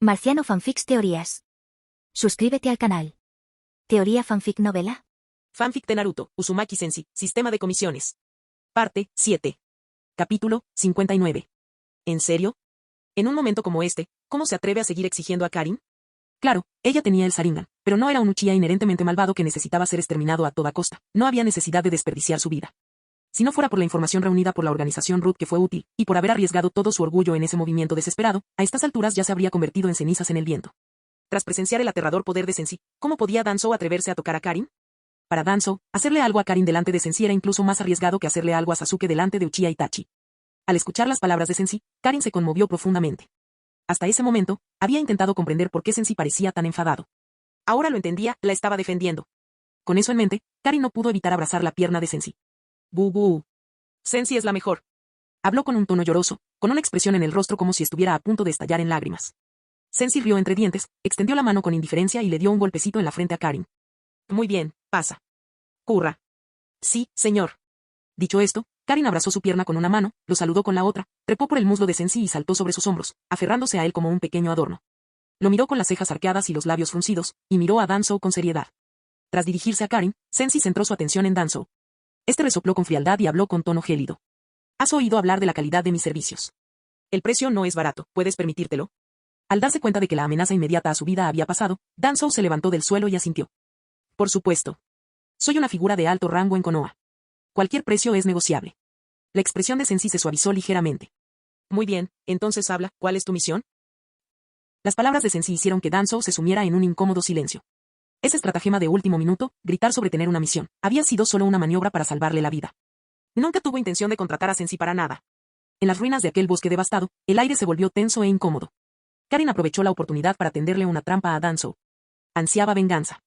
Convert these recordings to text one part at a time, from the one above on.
Marciano Fanfics Teorías. Suscríbete al canal. Teoría Fanfic Novela. Fanfic de Naruto, Uzumaki Senshi, Sistema de Comisiones. Parte 7. Capítulo 59. ¿En serio? En un momento como este, ¿cómo se atreve a seguir exigiendo a Karin? Claro, ella tenía el Sharingan, pero no era un Uchiha inherentemente malvado que necesitaba ser exterminado a toda costa. No había necesidad de desperdiciar su vida. Si no fuera por la información reunida por la organización Root que fue útil, y por haber arriesgado todo su orgullo en ese movimiento desesperado, a estas alturas ya se habría convertido en cenizas en el viento. Tras presenciar el aterrador poder de Senshi, ¿cómo podía Danzou atreverse a tocar a Karin? Para Danzou, hacerle algo a Karin delante de Senshi era incluso más arriesgado que hacerle algo a Sasuke delante de Uchiha Itachi. Al escuchar las palabras de Senshi, Karin se conmovió profundamente. Hasta ese momento, había intentado comprender por qué Senshi parecía tan enfadado. Ahora lo entendía, la estaba defendiendo. Con eso en mente, Karin no pudo evitar abrazar la pierna de Senshi. «Bu. Senshi es la mejor». Habló con un tono lloroso, con una expresión en el rostro como si estuviera a punto de estallar en lágrimas. Senshi rió entre dientes, extendió la mano con indiferencia y le dio un golpecito en la frente a Karin. «Muy bien, pasa. Curra». «Sí, señor». Dicho esto, Karin abrazó su pierna con una mano, lo saludó con la otra, trepó por el muslo de Senshi y saltó sobre sus hombros, aferrándose a él como un pequeño adorno. Lo miró con las cejas arqueadas y los labios fruncidos, y miró a Danzou con seriedad. Tras dirigirse a Karin, Senshi centró su atención en Danzou. Este resopló con frialdad y habló con tono gélido. «¿Has oído hablar de la calidad de mis servicios? El precio no es barato, ¿puedes permitírtelo?» Al darse cuenta de que la amenaza inmediata a su vida había pasado, Danzou se levantó del suelo y asintió. «Por supuesto. Soy una figura de alto rango en Konoha. Cualquier precio es negociable». La expresión de Senshi se suavizó ligeramente. «Muy bien, entonces habla, ¿cuál es tu misión?» Las palabras de Senshi hicieron que Danzou se sumiera en un incómodo silencio. Ese estratagema de último minuto, gritar sobre tener una misión, había sido solo una maniobra para salvarle la vida. Nunca tuvo intención de contratar a Senshi para nada. En las ruinas de aquel bosque devastado, el aire se volvió tenso e incómodo. Karin aprovechó la oportunidad para tenderle una trampa a Danzou. Ansiaba venganza.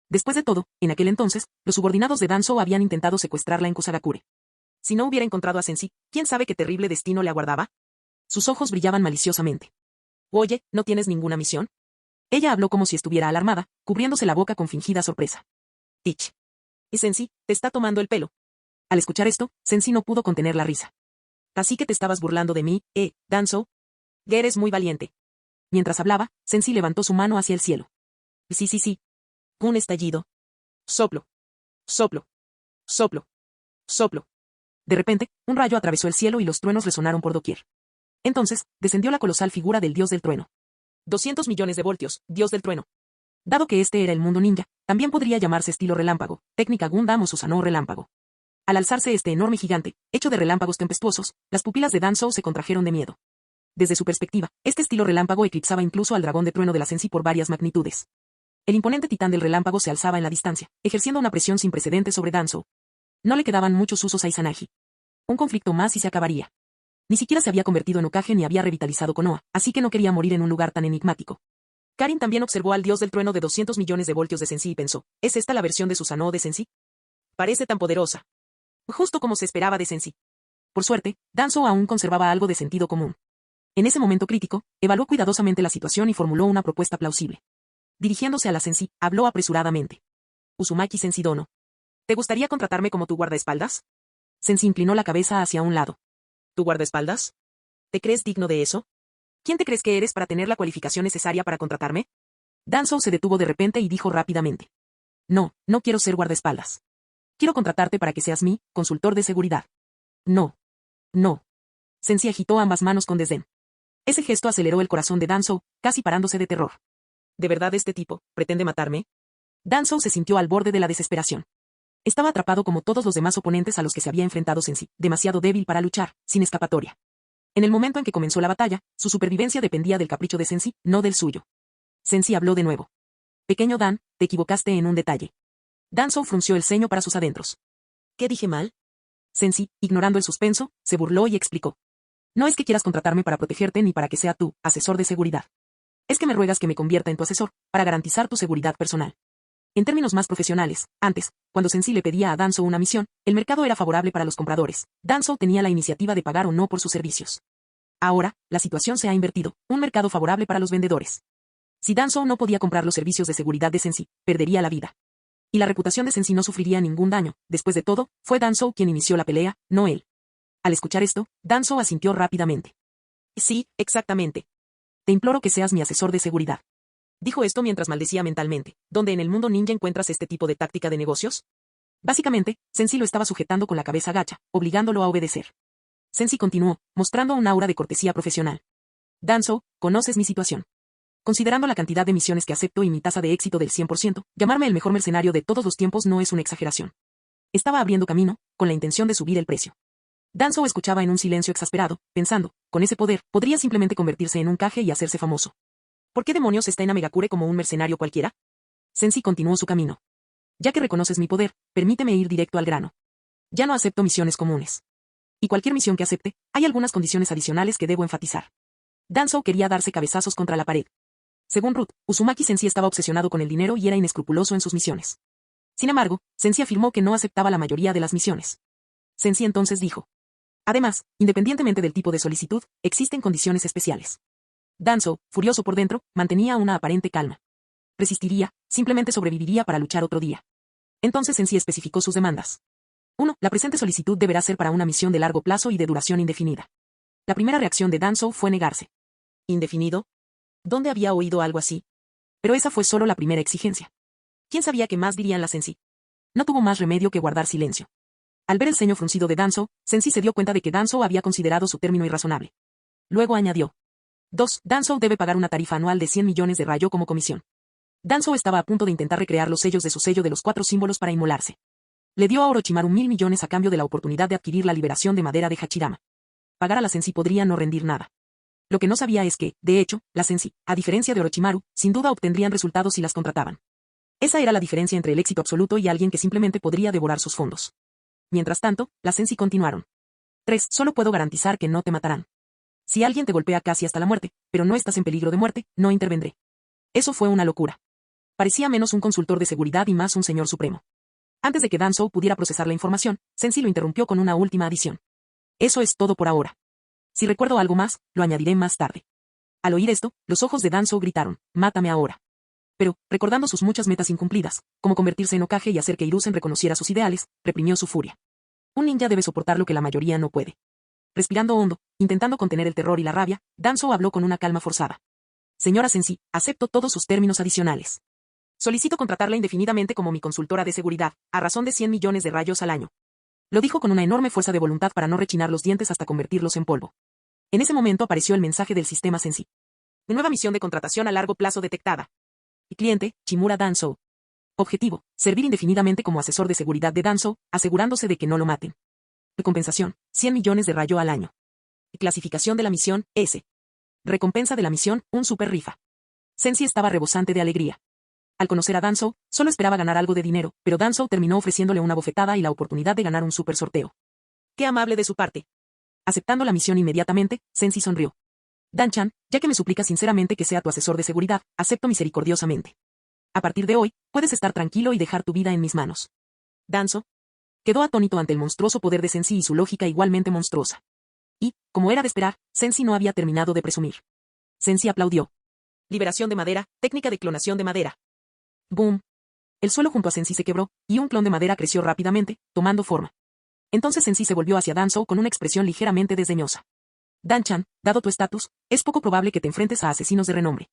Después de todo, en aquel entonces, los subordinados de Danzou habían intentado secuestrarla en Kusagakure. Si no hubiera encontrado a Senshi, ¿quién sabe qué terrible destino le aguardaba? Sus ojos brillaban maliciosamente. «Oye, ¿no tienes ninguna misión?» Ella habló como si estuviera alarmada, cubriéndose la boca con fingida sorpresa. «Tich. Y Senshi, te está tomando el pelo». Al escuchar esto, Senshi no pudo contener la risa. «Así que te estabas burlando de mí, Danzou. Eres muy valiente». Mientras hablaba, Senshi levantó su mano hacia el cielo. Sí. Un estallido. Soplo. Soplo. Soplo. Soplo. De repente, un rayo atravesó el cielo y los truenos resonaron por doquier. Entonces, descendió la colosal figura del dios del trueno. 200 millones de voltios, dios del trueno. Dado que este era el mundo ninja, también podría llamarse estilo relámpago, técnica Gundam o Susanoo relámpago. Al alzarse este enorme gigante, hecho de relámpagos tempestuosos, las pupilas de Danzou se contrajeron de miedo. Desde su perspectiva, este estilo relámpago eclipsaba incluso al dragón de trueno de la Senshi por varias magnitudes. El imponente titán del relámpago se alzaba en la distancia, ejerciendo una presión sin precedentes sobre Danzou. No le quedaban muchos usos a Izanagi. Un conflicto más y se acabaría. Ni siquiera se había convertido en Hokage ni había revitalizado Konoha, así que no quería morir en un lugar tan enigmático. Karin también observó al dios del trueno de 200 millones de voltios de Senshi y pensó, ¿es esta la versión de Susanoo de Senshi? Parece tan poderosa. Justo como se esperaba de Senshi. Por suerte, Danzou aún conservaba algo de sentido común. En ese momento crítico, evaluó cuidadosamente la situación y formuló una propuesta plausible. Dirigiéndose a la Senshi, habló apresuradamente. «Uzumaki Senshi Dono. ¿Te gustaría contratarme como tu guardaespaldas?» Senshi inclinó la cabeza hacia un lado. ¿Tu guardaespaldas? ¿Te crees digno de eso? ¿Quién te crees que eres para tener la cualificación necesaria para contratarme? Danzou se detuvo de repente y dijo rápidamente. No quiero ser guardaespaldas. Quiero contratarte para que seas mi consultor de seguridad. No. Senshi agitó ambas manos con desdén. Ese gesto aceleró el corazón de Danzou, casi parándose de terror. ¿De verdad este tipo pretende matarme? Danzou se sintió al borde de la desesperación. Estaba atrapado como todos los demás oponentes a los que se había enfrentado Senshi, demasiado débil para luchar, sin escapatoria. En el momento en que comenzó la batalla, su supervivencia dependía del capricho de Senshi, no del suyo. Senshi habló de nuevo. «Pequeño Dan, te equivocaste en un detalle». Danzou frunció el ceño para sus adentros. «¿Qué dije mal?» Senshi, ignorando el suspenso, se burló y explicó. «No es que quieras contratarme para protegerte ni para que sea tu asesor de seguridad. Es que me ruegas que me convierta en tu asesor, para garantizar tu seguridad personal». En términos más profesionales, antes, cuando Senshi le pedía a Danzou una misión, el mercado era favorable para los compradores. Danzou tenía la iniciativa de pagar o no por sus servicios. Ahora, la situación se ha invertido, un mercado favorable para los vendedores. Si Danzou no podía comprar los servicios de seguridad de Senshi, perdería la vida. Y la reputación de Senshi no sufriría ningún daño. Después de todo, fue Danzou quien inició la pelea, no él. Al escuchar esto, Danzou asintió rápidamente. Sí, exactamente. te imploro que seas mi asesor de seguridad. Dijo esto mientras maldecía mentalmente. ¿Dónde en el mundo ninja encuentras este tipo de táctica de negocios? Básicamente, Sensi lo estaba sujetando con la cabeza gacha, obligándolo a obedecer. Sensi continuó, mostrando un aura de cortesía profesional. Danzo, conoces mi situación. Considerando la cantidad de misiones que acepto y mi tasa de éxito del 100%, llamarme el mejor mercenario de todos los tiempos no es una exageración. Estaba abriendo camino, con la intención de subir el precio. Danzo escuchaba en un silencio exasperado, pensando, con ese poder, podría simplemente convertirse en un caje y hacerse famoso. ¿Por qué demonios está en Amegakure como un mercenario cualquiera? Sensi continuó su camino. Ya que reconoces mi poder, permíteme ir directo al grano. Ya no acepto misiones comunes. Y cualquier misión que acepte, hay algunas condiciones adicionales que debo enfatizar. Danzo quería darse cabezazos contra la pared. Según Ruth, Uzumaki Sensi estaba obsesionado con el dinero y era inescrupuloso en sus misiones. Sin embargo, Sensi afirmó que no aceptaba la mayoría de las misiones. Sensi entonces dijo. Además, independientemente del tipo de solicitud, existen condiciones especiales. Danzo, furioso por dentro, mantenía una aparente calma. Resistiría, simplemente sobreviviría para luchar otro día. Entonces Sensi especificó sus demandas. 1. La presente solicitud deberá ser para una misión de largo plazo y de duración indefinida. La primera reacción de Danzo fue negarse. ¿Indefinido? ¿Dónde había oído algo así? Pero esa fue solo la primera exigencia. ¿Quién sabía qué más dirían las Sensi? No tuvo más remedio que guardar silencio. Al ver el ceño fruncido de Danzo, Sensi se dio cuenta de que Danzo había considerado su término irrazonable. Luego añadió. 2. Danzo debe pagar una tarifa anual de 100 millones de rayo como comisión. Danzo estaba a punto de intentar recrear los sellos de su sello de los 4 símbolos para inmolarse. Le dio a Orochimaru 1.000 millones a cambio de la oportunidad de adquirir la liberación de madera de Hachirama. Pagar a la Sensi podría no rendir nada. Lo que no sabía es que, de hecho, las Sensi, a diferencia de Orochimaru, sin duda obtendrían resultados si las contrataban. Esa era la diferencia entre el éxito absoluto y alguien que simplemente podría devorar sus fondos. Mientras tanto, las Sensi continuaron. 3. Solo puedo garantizar que no te matarán. Si alguien te golpea casi hasta la muerte, pero no estás en peligro de muerte, no intervendré. Eso fue una locura. Parecía menos un consultor de seguridad y más un señor supremo. Antes de que Danzo pudiera procesar la información, Sensi lo interrumpió con una última adición. Eso es todo por ahora. Si recuerdo algo más, lo añadiré más tarde. Al oír esto, los ojos de Danzo gritaron, mátame ahora. Pero, recordando sus muchas metas incumplidas, como convertirse en Hokage y hacer que Hiruzen reconociera sus ideales, reprimió su furia. Un ninja debe soportar lo que la mayoría no puede. Respirando hondo, intentando contener el terror y la rabia, Danzo habló con una calma forzada. Señora Sensi, acepto todos sus términos adicionales. Solicito contratarla indefinidamente como mi consultora de seguridad, a razón de 100 millones de rayos al año. Lo dijo con una enorme fuerza de voluntad para no rechinar los dientes hasta convertirlos en polvo. En ese momento apareció el mensaje del sistema Sensi. Nueva misión de contratación a largo plazo detectada. Y cliente, Chimura Danzo. Objetivo, servir indefinidamente como asesor de seguridad de Danzo, asegurándose de que no lo maten. Recompensación, 100 millones de rayo al año. Clasificación de la misión, S. Recompensa de la misión, un super rifa. Sensi estaba rebosante de alegría. Al conocer a Danzo, solo esperaba ganar algo de dinero, pero Danzo terminó ofreciéndole una bofetada y la oportunidad de ganar un super sorteo. Qué amable de su parte. Aceptando la misión inmediatamente, Sensi sonrió. Dan-chan, ya que me suplicas sinceramente que sea tu asesor de seguridad, acepto misericordiosamente. A partir de hoy, puedes estar tranquilo y dejar tu vida en mis manos. Danzo quedó atónito ante el monstruoso poder de Sensi y su lógica igualmente monstruosa. Y, como era de esperar, Sensi no había terminado de presumir. Sensi aplaudió. Liberación de madera, técnica de clonación de madera. ¡Boom! El suelo junto a Sensi se quebró, y un clon de madera creció rápidamente, tomando forma. Entonces Sensi se volvió hacia Danzo con una expresión ligeramente desdeñosa. Dan-chan, dado tu estatus, es poco probable que te enfrentes a asesinos de renombre.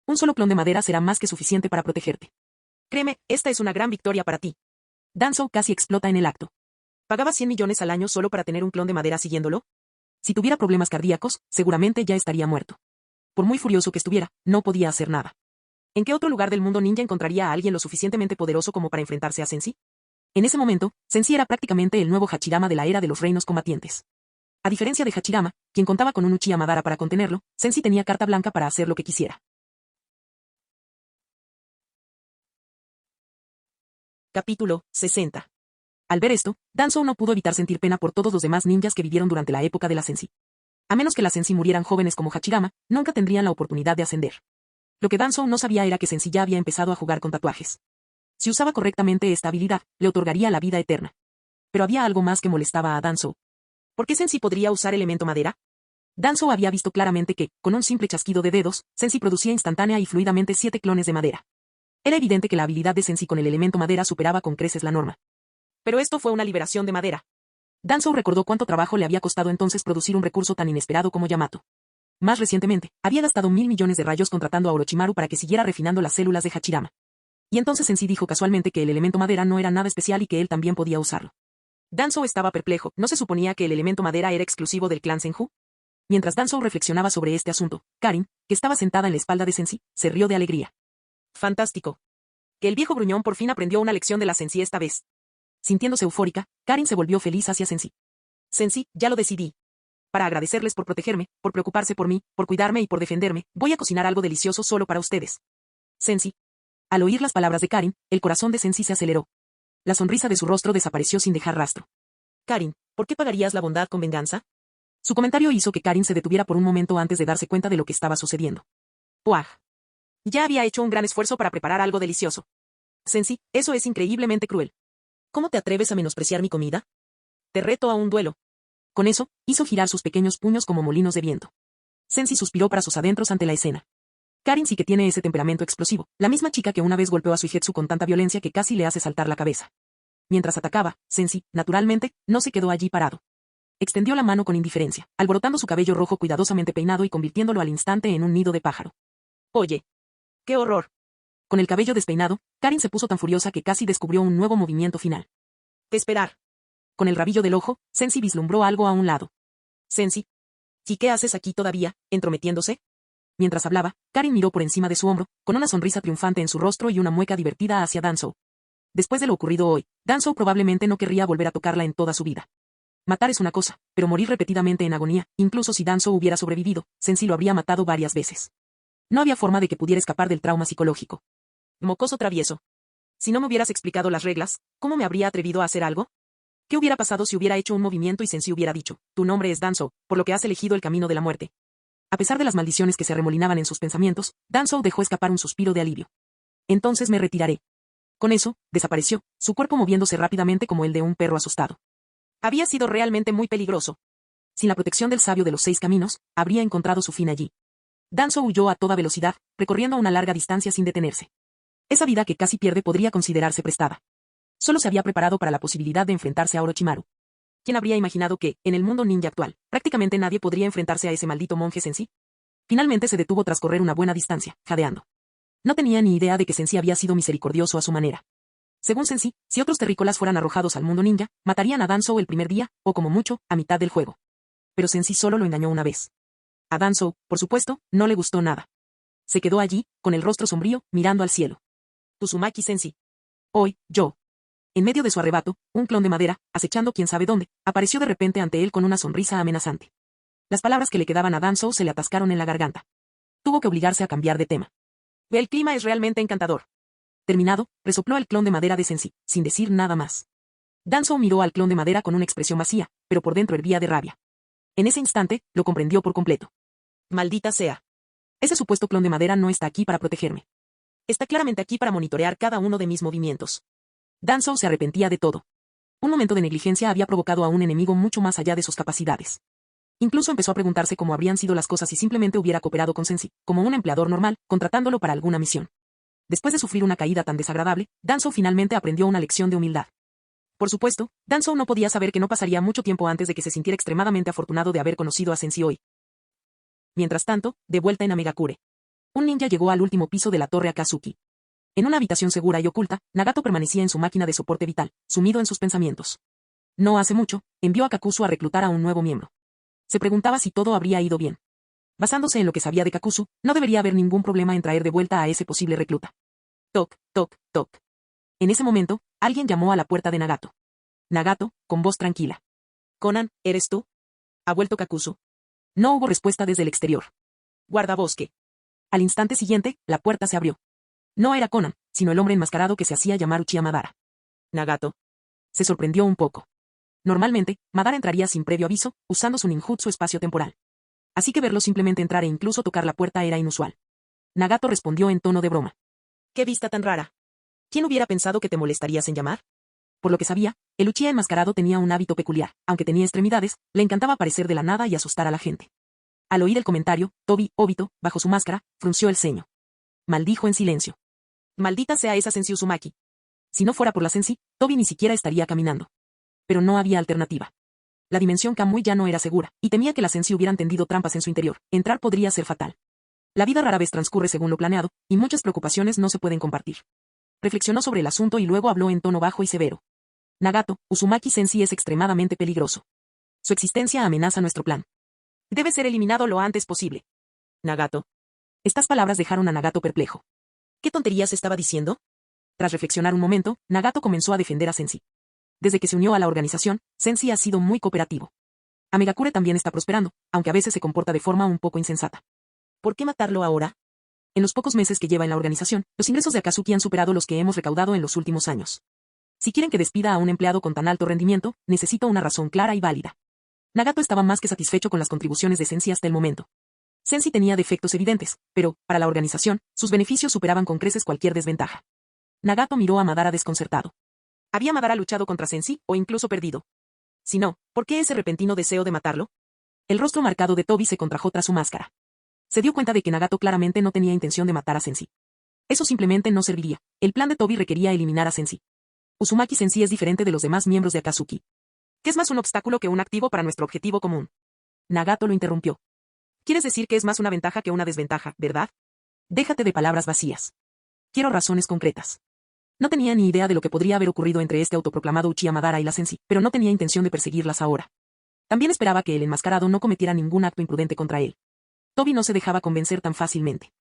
Un solo clon de madera será más que suficiente para protegerte. Créeme, esta es una gran victoria para ti. Danzo casi explota en el acto. ¿Pagaba 100 millones al año solo para tener un clon de madera siguiéndolo? Si tuviera problemas cardíacos, seguramente ya estaría muerto. Por muy furioso que estuviera, no podía hacer nada. ¿En qué otro lugar del mundo ninja encontraría a alguien lo suficientemente poderoso como para enfrentarse a Sensi? En ese momento, Sensi era prácticamente el nuevo Hachirama de la era de los reinos combatientes. A diferencia de Hachirama, quien contaba con un Uchiha Madara para contenerlo, Sensi tenía carta blanca para hacer lo que quisiera. Capítulo 60. Al ver esto, Danzo no pudo evitar sentir pena por todos los demás ninjas que vivieron durante la época de la Sensi. A menos que las Sensi murieran jóvenes como Hachirama, nunca tendrían la oportunidad de ascender. Lo que Danzo no sabía era que Sensi ya había empezado a jugar con tatuajes. Si usaba correctamente esta habilidad, le otorgaría la vida eterna. Pero había algo más que molestaba a Danzo. ¿Por qué Sensi podría usar elemento madera? Danzo había visto claramente que, con un simple chasquido de dedos, Sensi producía instantánea y fluidamente 7 clones de madera. Era evidente que la habilidad de Sensi con el elemento madera superaba con creces la norma. Pero esto fue una liberación de madera. Danzo recordó cuánto trabajo le había costado entonces producir un recurso tan inesperado como Yamato. Más recientemente, había gastado 1.000 millones de rayos contratando a Orochimaru para que siguiera refinando las células de Hachirama. Y entonces Sensei dijo casualmente que el elemento madera no era nada especial y que él también podía usarlo. Danzō estaba perplejo, ¿no se suponía que el elemento madera era exclusivo del clan Senju? Mientras Danzō reflexionaba sobre este asunto, Karin, que estaba sentada en la espalda de Sensei, se rió de alegría. Fantástico. Que el viejo gruñón por fin aprendió una lección de la Sensei esta vez. Sintiéndose eufórica, Karin se volvió feliz hacia Sensei. Sensei, ya lo decidí. Para agradecerles por protegerme, por preocuparse por mí, por cuidarme y por defenderme, voy a cocinar algo delicioso solo para ustedes. Sensei. Al oír las palabras de Karin, el corazón de Sensei se aceleró. La sonrisa de su rostro desapareció sin dejar rastro. Karin, ¿por qué pagarías la bondad con venganza? Su comentario hizo que Karin se detuviera por un momento antes de darse cuenta de lo que estaba sucediendo. ¡Puaj! Ya había hecho un gran esfuerzo para preparar algo delicioso. Sensei, eso es increíblemente cruel. ¿Cómo te atreves a menospreciar mi comida? Te reto a un duelo. Con eso, hizo girar sus pequeños puños como molinos de viento. Sensei suspiró para sus adentros ante la escena. Karin sí que tiene ese temperamento explosivo, la misma chica que una vez golpeó a Suigetsu con tanta violencia que casi le hace saltar la cabeza. Mientras atacaba, Sensei, naturalmente, no se quedó allí parado. Extendió la mano con indiferencia, alborotando su cabello rojo cuidadosamente peinado y convirtiéndolo al instante en un nido de pájaro. Oye. ¡Qué horror! Con el cabello despeinado, Karin se puso tan furiosa que casi descubrió un nuevo movimiento final. Esperar. Con el rabillo del ojo, Sensei vislumbró algo a un lado. Sensei. ¿Y qué haces aquí todavía, entrometiéndose? Mientras hablaba, Karin miró por encima de su hombro, con una sonrisa triunfante en su rostro y una mueca divertida hacia Danzō. Después de lo ocurrido hoy, Danzō probablemente no querría volver a tocarla en toda su vida. Matar es una cosa, pero morir repetidamente en agonía, incluso si Danzō hubiera sobrevivido, Sensei lo habría matado varias veces. No había forma de que pudiera escapar del trauma psicológico. Mocoso travieso. Si no me hubieras explicado las reglas, ¿cómo me habría atrevido a hacer algo? ¿Qué hubiera pasado si hubiera hecho un movimiento y Sensei hubiera dicho, tu nombre es Danzō, por lo que has elegido el camino de la muerte? A pesar de las maldiciones que se arremolinaban en sus pensamientos, Danzō dejó escapar un suspiro de alivio. Entonces me retiraré. Con eso, desapareció, su cuerpo moviéndose rápidamente como el de un perro asustado. Había sido realmente muy peligroso. Sin la protección del sabio de los 6 caminos, habría encontrado su fin allí. Danzō huyó a toda velocidad, recorriendo una larga distancia sin detenerse. Esa vida que casi pierde podría considerarse prestada. Solo se había preparado para la posibilidad de enfrentarse a Orochimaru. ¿Quién habría imaginado que, en el mundo ninja actual, prácticamente nadie podría enfrentarse a ese maldito monje Sensei? Finalmente se detuvo tras correr una buena distancia, jadeando. No tenía ni idea de que Sensei había sido misericordioso a su manera. Según Sensei, si otros terrícolas fueran arrojados al mundo ninja, matarían a Danzō el primer día, o como mucho, a mitad del juego. Pero Sensei solo lo engañó una vez. A Danzō, por supuesto, no le gustó nada. Se quedó allí, con el rostro sombrío, mirando al cielo. Uzumaki Sensei. Hoy, yo. En medio de su arrebato, un clon de madera, acechando quién sabe dónde, apareció de repente ante él con una sonrisa amenazante. Las palabras que le quedaban a Danzō se le atascaron en la garganta. Tuvo que obligarse a cambiar de tema. El clima es realmente encantador. Terminado, resopló el clon de madera de Sensei, sin decir nada más. Danzō miró al clon de madera con una expresión vacía, pero por dentro hervía de rabia. En ese instante, lo comprendió por completo. Maldita sea. Ese supuesto clon de madera no está aquí para protegerme. Está claramente aquí para monitorear cada uno de mis movimientos. Danzō se arrepentía de todo. Un momento de negligencia había provocado a un enemigo mucho más allá de sus capacidades. Incluso empezó a preguntarse cómo habrían sido las cosas si simplemente hubiera cooperado con Sensei, como un empleador normal, contratándolo para alguna misión. Después de sufrir una caída tan desagradable, Danzō finalmente aprendió una lección de humildad. Por supuesto, Danzō no podía saber que no pasaría mucho tiempo antes de que se sintiera extremadamente afortunado de haber conocido a Sensei hoy. Mientras tanto, de vuelta en Amegakure. Un ninja llegó al último piso de la torre Akatsuki. En una habitación segura y oculta, Nagato permanecía en su máquina de soporte vital, sumido en sus pensamientos. No hace mucho, envió a Kakuzu a reclutar a un nuevo miembro. Se preguntaba si todo habría ido bien. Basándose en lo que sabía de Kakuzu, no debería haber ningún problema en traer de vuelta a ese posible recluta. Toc, toc, toc. En ese momento, alguien llamó a la puerta de Nagato. Nagato, con voz tranquila. Conan, ¿eres tú? ¿Ha vuelto Kakuzu? No hubo respuesta desde el exterior. Guardabosque. Al instante siguiente, la puerta se abrió. No era Conan, sino el hombre enmascarado que se hacía llamar Uchiha Madara. Nagato. Se sorprendió un poco. Normalmente, Madara entraría sin previo aviso, usando su ninjutsu espacio-temporal. Así que verlo simplemente entrar e incluso tocar la puerta era inusual. Nagato respondió en tono de broma. ¡Qué vista tan rara! ¿Quién hubiera pensado que te molestarías en llamar? Por lo que sabía, el Uchiha enmascarado tenía un hábito peculiar, aunque tenía extremidades, le encantaba aparecer de la nada y asustar a la gente. Al oír el comentario, Tobi, Obito, bajo su máscara, frunció el ceño. Maldijo en silencio. Maldita sea esa Sensei Uzumaki. Si no fuera por la Sensei, Tobi ni siquiera estaría caminando. Pero no había alternativa. la dimensión Kamui ya no era segura, y temía que las Sensi hubieran tendido trampas en su interior. Entrar podría ser fatal. La vida rara vez transcurre según lo planeado, y muchas preocupaciones no se pueden compartir. Reflexionó sobre el asunto y luego habló en tono bajo y severo. Nagato, Uzumaki Sensi es extremadamente peligroso. Su existencia amenaza nuestro plan. Debe ser eliminado lo antes posible. Nagato. Estas palabras dejaron a Nagato perplejo. ¿Qué tonterías estaba diciendo? Tras reflexionar un momento, Nagato comenzó a defender a Sensi. Desde que se unió a la organización, Sensi ha sido muy cooperativo. Amegakure también está prosperando, aunque a veces se comporta de forma un poco insensata. ¿Por qué matarlo ahora? En los pocos meses que lleva en la organización, los ingresos de Akatsuki han superado los que hemos recaudado en los últimos años. Si quieren que despida a un empleado con tan alto rendimiento, necesito una razón clara y válida. Nagato estaba más que satisfecho con las contribuciones de Sensi hasta el momento. Sensi tenía defectos evidentes, pero, para la organización, sus beneficios superaban con creces cualquier desventaja. Nagato miró a Madara desconcertado. ¿Había Madara luchado contra Sensi, o incluso perdido? Si no, ¿por qué ese repentino deseo de matarlo? El rostro marcado de Tobi se contrajo tras su máscara. Se dio cuenta de que Nagato claramente no tenía intención de matar a Sensi. Eso simplemente no serviría. El plan de Tobi requería eliminar a Sensi. Uzumaki Sensi es diferente de los demás miembros de Akatsuki. ¿Qué es más un obstáculo que un activo para nuestro objetivo común? Nagato lo interrumpió. ¿Quieres decir que es más una ventaja que una desventaja, verdad? Déjate de palabras vacías. Quiero razones concretas. No tenía ni idea de lo que podría haber ocurrido entre este autoproclamado Uchiha Madara y la Sensi, pero no tenía intención de perseguirlas ahora. También esperaba que el enmascarado no cometiera ningún acto imprudente contra él. Tobi no se dejaba convencer tan fácilmente.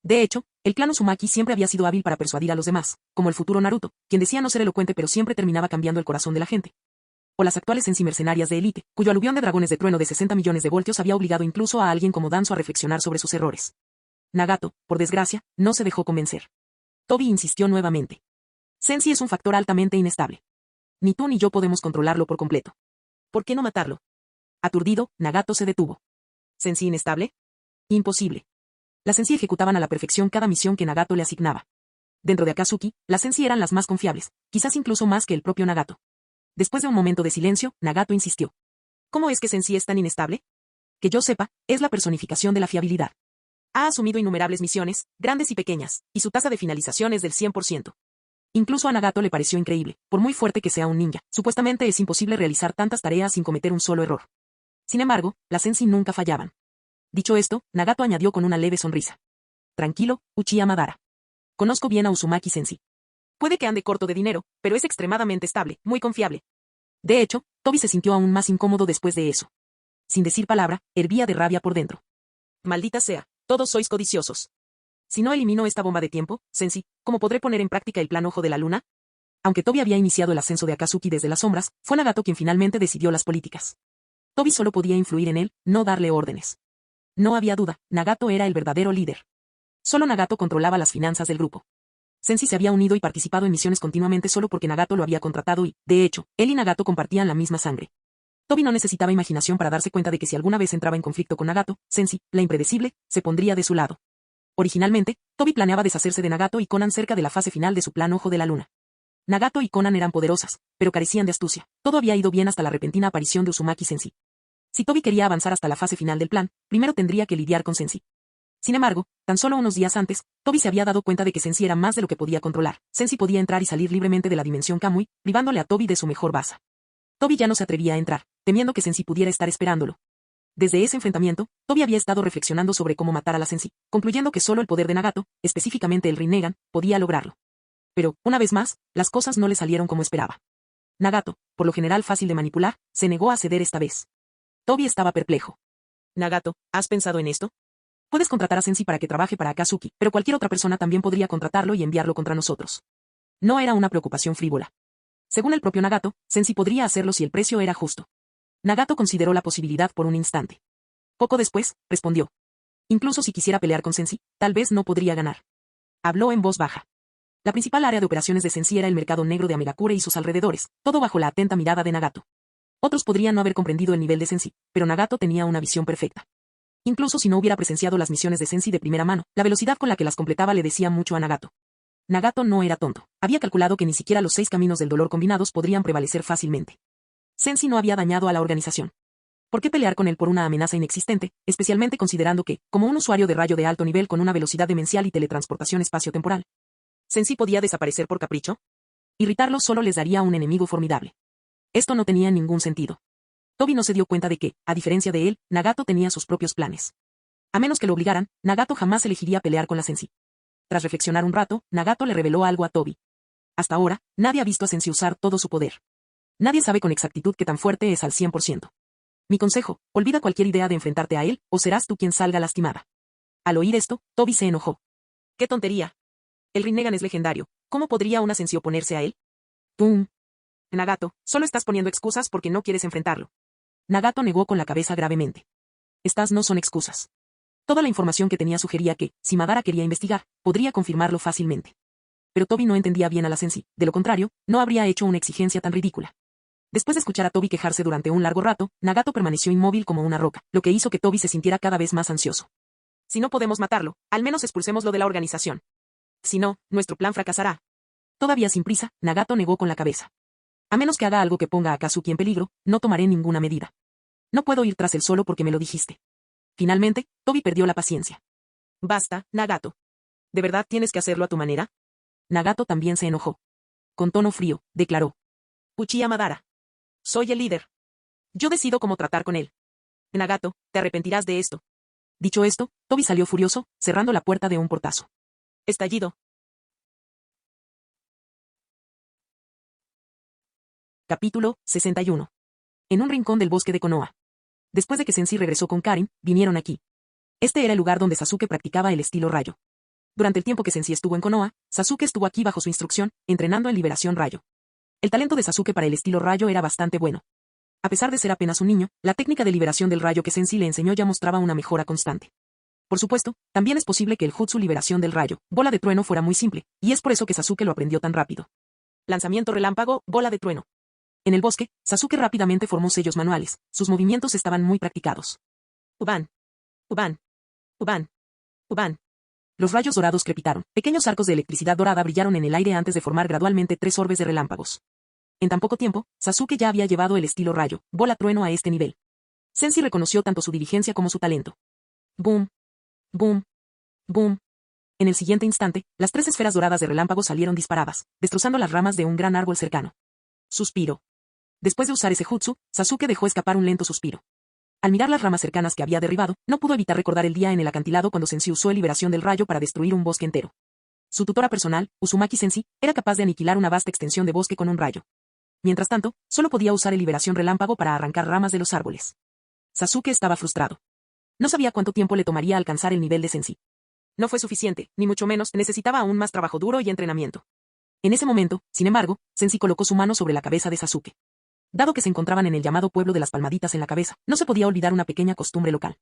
De hecho, el clan Uzumaki siempre había sido hábil para persuadir a los demás, como el futuro Naruto, quien decía no ser elocuente pero siempre terminaba cambiando el corazón de la gente. O las actuales Sensi mercenarias de élite, cuyo aluvión de dragones de trueno de 60 millones de voltios había obligado incluso a alguien como Danzo a reflexionar sobre sus errores. Nagato, por desgracia, no se dejó convencer. Tobi insistió nuevamente. Sensi es un factor altamente inestable. Ni tú ni yo podemos controlarlo por completo. ¿Por qué no matarlo? Aturdido, Nagato se detuvo. ¿Sensi inestable? Imposible. Las Sensi ejecutaban a la perfección cada misión que Nagato le asignaba. Dentro de Akatsuki, las Sensi eran las más confiables, quizás incluso más que el propio Nagato. Después de un momento de silencio, Nagato insistió. ¿Cómo es que Sensi es tan inestable? Que yo sepa, es la personificación de la fiabilidad. Ha asumido innumerables misiones, grandes y pequeñas, y su tasa de finalización es del 100%. Incluso a Nagato le pareció increíble, por muy fuerte que sea un ninja, supuestamente es imposible realizar tantas tareas sin cometer un solo error. Sin embargo, las Sensi nunca fallaban. Dicho esto, Nagato añadió con una leve sonrisa. Tranquilo, Uchiha Madara. Conozco bien a Uzumaki Sensi. Puede que ande corto de dinero, pero es extremadamente estable, muy confiable. De hecho, Tobi se sintió aún más incómodo después de eso. Sin decir palabra, hervía de rabia por dentro. Maldita sea, todos sois codiciosos. Si no elimino esta bomba de tiempo, Sensi, ¿cómo podré poner en práctica el plan Ojo de la Luna? Aunque Tobi había iniciado el ascenso de Akatsuki desde las sombras, fue Nagato quien finalmente decidió las políticas. Tobi solo podía influir en él, no darle órdenes. No había duda, Nagato era el verdadero líder. Solo Nagato controlaba las finanzas del grupo. Sensi se había unido y participado en misiones continuamente solo porque Nagato lo había contratado y, de hecho, él y Nagato compartían la misma sangre. Tobi no necesitaba imaginación para darse cuenta de que si alguna vez entraba en conflicto con Nagato, Sensi, la impredecible, se pondría de su lado. Originalmente, Tobi planeaba deshacerse de Nagato y Konan cerca de la fase final de su plan Ojo de la Luna. Nagato y Konan eran poderosas, pero carecían de astucia. Todo había ido bien hasta la repentina aparición de Uzumaki Sensi. Si Tobi quería avanzar hasta la fase final del plan, primero tendría que lidiar con Sensi. Sin embargo, tan solo unos días antes, Tobi se había dado cuenta de que Sensi era más de lo que podía controlar. Sensi podía entrar y salir libremente de la dimensión Kamui, privándole a Tobi de su mejor baza. Tobi ya no se atrevía a entrar, temiendo que Sensi pudiera estar esperándolo. Desde ese enfrentamiento, Tobi había estado reflexionando sobre cómo matar a la Sensi, concluyendo que solo el poder de Nagato, específicamente el Rinnegan, podía lograrlo. Pero, una vez más, las cosas no le salieron como esperaba. Nagato, por lo general fácil de manipular, se negó a ceder esta vez. Tobi estaba perplejo. Nagato, ¿has pensado en esto? Puedes contratar a Sensi para que trabaje para Akatsuki, pero cualquier otra persona también podría contratarlo y enviarlo contra nosotros. No era una preocupación frívola. Según el propio Nagato, Sensi podría hacerlo si el precio era justo. Nagato consideró la posibilidad por un instante. Poco después, respondió. Incluso si quisiera pelear con Sensi, tal vez no podría ganar. Habló en voz baja. La principal área de operaciones de Sensi era el mercado negro de Amegakure y sus alrededores, todo bajo la atenta mirada de Nagato. Otros podrían no haber comprendido el nivel de Sensi, pero Nagato tenía una visión perfecta. Incluso si no hubiera presenciado las misiones de Sensi de primera mano, la velocidad con la que las completaba le decía mucho a Nagato. Nagato no era tonto. Había calculado que ni siquiera los 6 caminos del dolor combinados podrían prevalecer fácilmente. Sensi no había dañado a la organización. ¿Por qué pelear con él por una amenaza inexistente, especialmente considerando que, como un usuario de rayo de alto nivel con una velocidad demencial y teletransportación espacio-temporal, Sensi podía desaparecer por capricho? Irritarlo solo les daría un enemigo formidable. Esto no tenía ningún sentido. Tobi no se dio cuenta de que, a diferencia de él, Nagato tenía sus propios planes. A menos que lo obligaran, Nagato jamás elegiría pelear con la Sensei. Tras reflexionar un rato, Nagato le reveló algo a Tobi. Hasta ahora, nadie ha visto a Sensei usar todo su poder. Nadie sabe con exactitud qué tan fuerte es al 100%. Mi consejo, olvida cualquier idea de enfrentarte a él, o serás tú quien salga lastimada. Al oír esto, Tobi se enojó. ¡Qué tontería! El Rinnegan es legendario. ¿Cómo podría una Sensei oponerse a él? ¡Pum! Nagato, solo estás poniendo excusas porque no quieres enfrentarlo. Nagato negó con la cabeza gravemente. Estas no son excusas. Toda la información que tenía sugería que, si Madara quería investigar, podría confirmarlo fácilmente. Pero Tobi no entendía bien a la Sensei, de lo contrario, no habría hecho una exigencia tan ridícula. Después de escuchar a Tobi quejarse durante un largo rato, Nagato permaneció inmóvil como una roca, lo que hizo que Tobi se sintiera cada vez más ansioso. Si no podemos matarlo, al menos expulsémoslo de la organización. Si no, nuestro plan fracasará. Todavía sin prisa, Nagato negó con la cabeza. A menos que haga algo que ponga a Kazuki en peligro, no tomaré ninguna medida. No puedo ir tras él solo porque me lo dijiste. Finalmente, Tobi perdió la paciencia. Basta, Nagato. ¿De verdad tienes que hacerlo a tu manera? Nagato también se enojó. Con tono frío, declaró. Uchiha Madara. Soy el líder. Yo decido cómo tratar con él. Nagato, te arrepentirás de esto. Dicho esto, Tobi salió furioso, cerrando la puerta de un portazo. Estallido. Capítulo 61. En un rincón del bosque de Konoha. Después de que Sensei regresó con Karin, vinieron aquí. Este era el lugar donde Sasuke practicaba el estilo rayo. Durante el tiempo que Sensei estuvo en Konoha, Sasuke estuvo aquí bajo su instrucción, entrenando en Liberación Rayo. El talento de Sasuke para el estilo rayo era bastante bueno. A pesar de ser apenas un niño, la técnica de liberación del rayo que Sensei le enseñó ya mostraba una mejora constante. Por supuesto, también es posible que el jutsu liberación del rayo, bola de trueno fuera muy simple, y es por eso que Sasuke lo aprendió tan rápido. Lanzamiento relámpago, bola de trueno. En el bosque, Sasuke rápidamente formó sellos manuales, sus movimientos estaban muy practicados. Uban. Uban. Uban. Uban. Los rayos dorados crepitaron, pequeños arcos de electricidad dorada brillaron en el aire antes de formar gradualmente 3 orbes de relámpagos. En tan poco tiempo, Sasuke ya había llevado el estilo rayo, bola trueno a este nivel. Sensei reconoció tanto su diligencia como su talento. Boom. Boom. Boom. En el siguiente instante, las 3 esferas doradas de relámpagos salieron disparadas, destrozando las ramas de un gran árbol cercano. Suspiro. Después de usar ese jutsu, Sasuke dejó escapar un lento suspiro. Al mirar las ramas cercanas que había derribado, no pudo evitar recordar el día en el acantilado cuando Sensei usó la liberación del rayo para destruir un bosque entero. Su tutora personal, Uzumaki Sensei, era capaz de aniquilar una vasta extensión de bosque con un rayo. Mientras tanto, solo podía usar el liberación relámpago para arrancar ramas de los árboles. Sasuke estaba frustrado. No sabía cuánto tiempo le tomaría alcanzar el nivel de Sensei. No fue suficiente, ni mucho menos, necesitaba aún más trabajo duro y entrenamiento. En ese momento, sin embargo, Sensei colocó su mano sobre la cabeza de Sasuke. Dado que se encontraban en el llamado pueblo de las palmaditas en la cabeza, no se podía olvidar una pequeña costumbre local.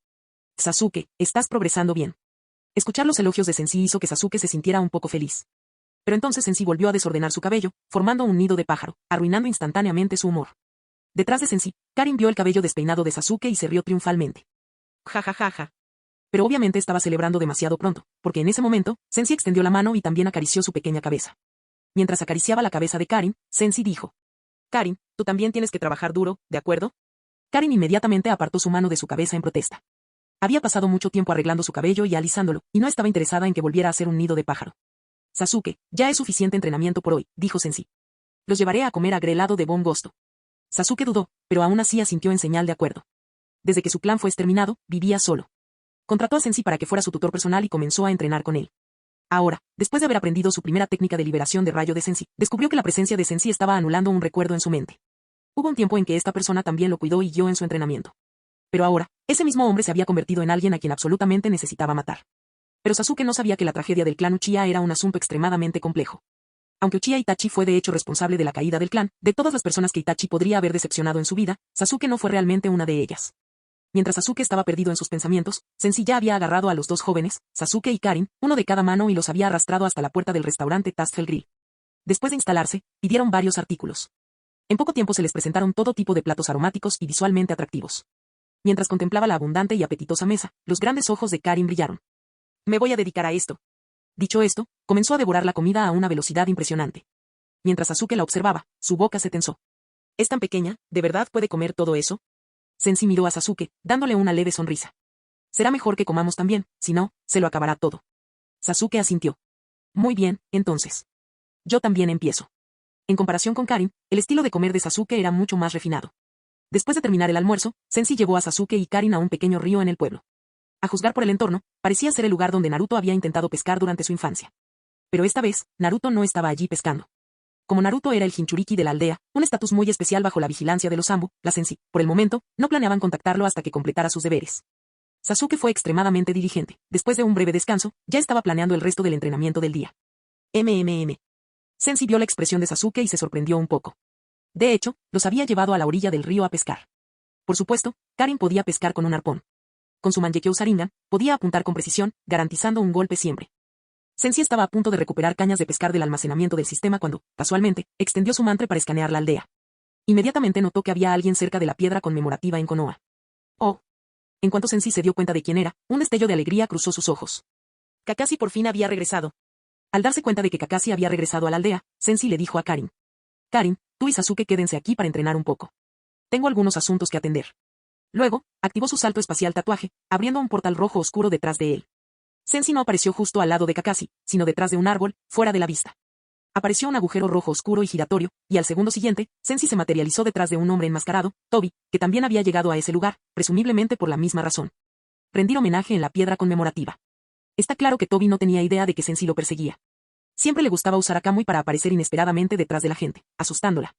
Sasuke, estás progresando bien. Escuchar los elogios de Sensei hizo que Sasuke se sintiera un poco feliz. Pero entonces Sensei volvió a desordenar su cabello, formando un nido de pájaro, arruinando instantáneamente su humor. Detrás de Sensei, Karin vio el cabello despeinado de Sasuke y se rió triunfalmente. Ja ja ja ja. Pero obviamente estaba celebrando demasiado pronto, porque en ese momento, Sensei extendió la mano y también acarició su pequeña cabeza. Mientras acariciaba la cabeza de Karin, Sensei dijo. Karin, tú también tienes que trabajar duro, ¿de acuerdo? Karin inmediatamente apartó su mano de su cabeza en protesta. Había pasado mucho tiempo arreglando su cabello y alisándolo, y no estaba interesada en que volviera a ser un nido de pájaro. Sasuke, ya es suficiente entrenamiento por hoy, dijo Sensei. Los llevaré a comer agrelado de buen gusto. Sasuke dudó, pero aún así asintió en señal de acuerdo. Desde que su plan fue exterminado, vivía solo. Contrató a Sensei para que fuera su tutor personal y comenzó a entrenar con él. Ahora, después de haber aprendido su primera técnica de liberación de rayo de Sensei, descubrió que la presencia de Sensei estaba anulando un recuerdo en su mente. Hubo un tiempo en que esta persona también lo cuidó y guió en su entrenamiento. Pero ahora, ese mismo hombre se había convertido en alguien a quien absolutamente necesitaba matar. Pero Sasuke no sabía que la tragedia del clan Uchiha era un asunto extremadamente complejo. Aunque Uchiha Itachi fue de hecho responsable de la caída del clan, de todas las personas que Itachi podría haber decepcionado en su vida, Sasuke no fue realmente una de ellas. Mientras Sasuke estaba perdido en sus pensamientos, Sensei ya había agarrado a los 2 jóvenes, Sasuke y Karin, uno de cada mano y los había arrastrado hasta la puerta del restaurante Tastefel Grill. Después de instalarse, pidieron varios artículos. En poco tiempo se les presentaron todo tipo de platos aromáticos y visualmente atractivos. Mientras contemplaba la abundante y apetitosa mesa, los grandes ojos de Karin brillaron. Me voy a dedicar a esto. Dicho esto, comenzó a devorar la comida a una velocidad impresionante. Mientras Sasuke la observaba, su boca se tensó. ¿Es tan pequeña, de verdad puede comer todo eso? Sensei miró a Sasuke, dándole una leve sonrisa. Será mejor que comamos también, si no, se lo acabará todo. Sasuke asintió. Muy bien, entonces. Yo también empiezo. En comparación con Karin, el estilo de comer de Sasuke era mucho más refinado. Después de terminar el almuerzo, Sensei llevó a Sasuke y Karin a un pequeño río en el pueblo. A juzgar por el entorno, parecía ser el lugar donde Naruto había intentado pescar durante su infancia. Pero esta vez, Naruto no estaba allí pescando. Como Naruto era el Jinchuriki de la aldea, un estatus muy especial bajo la vigilancia de los Zanbu, las Sensei, por el momento, no planeaban contactarlo hasta que completara sus deberes. Sasuke fue extremadamente diligente. Después de un breve descanso, ya estaba planeando el resto del entrenamiento del día. Sensei vio la expresión de Sasuke y se sorprendió un poco. De hecho, los había llevado a la orilla del río a pescar. Por supuesto, Karin podía pescar con un arpón. Con su Mangekyo Sharingan, podía apuntar con precisión, garantizando un golpe siempre. Sensei estaba a punto de recuperar cañas de pescar del almacenamiento del sistema cuando, casualmente, extendió su mantra para escanear la aldea. Inmediatamente notó que había alguien cerca de la piedra conmemorativa en Konoha. ¡Oh! En cuanto Sensei se dio cuenta de quién era, un destello de alegría cruzó sus ojos. Kakashi por fin había regresado. Al darse cuenta de que Kakashi había regresado a la aldea, Sensei le dijo a Karin. Karin, tú y Sasuke quédense aquí para entrenar un poco. Tengo algunos asuntos que atender. Luego, activó su salto espacial tatuaje, abriendo un portal rojo oscuro detrás de él. Sensei no apareció justo al lado de Kakashi, sino detrás de un árbol, fuera de la vista. Apareció un agujero rojo oscuro y giratorio, y al segundo siguiente, Sensei se materializó detrás de un hombre enmascarado, Tobi, que también había llegado a ese lugar, presumiblemente por la misma razón. Rendir homenaje en la piedra conmemorativa. Está claro que Tobi no tenía idea de que Sensei lo perseguía. Siempre le gustaba usar a Kamui para aparecer inesperadamente detrás de la gente, asustándola.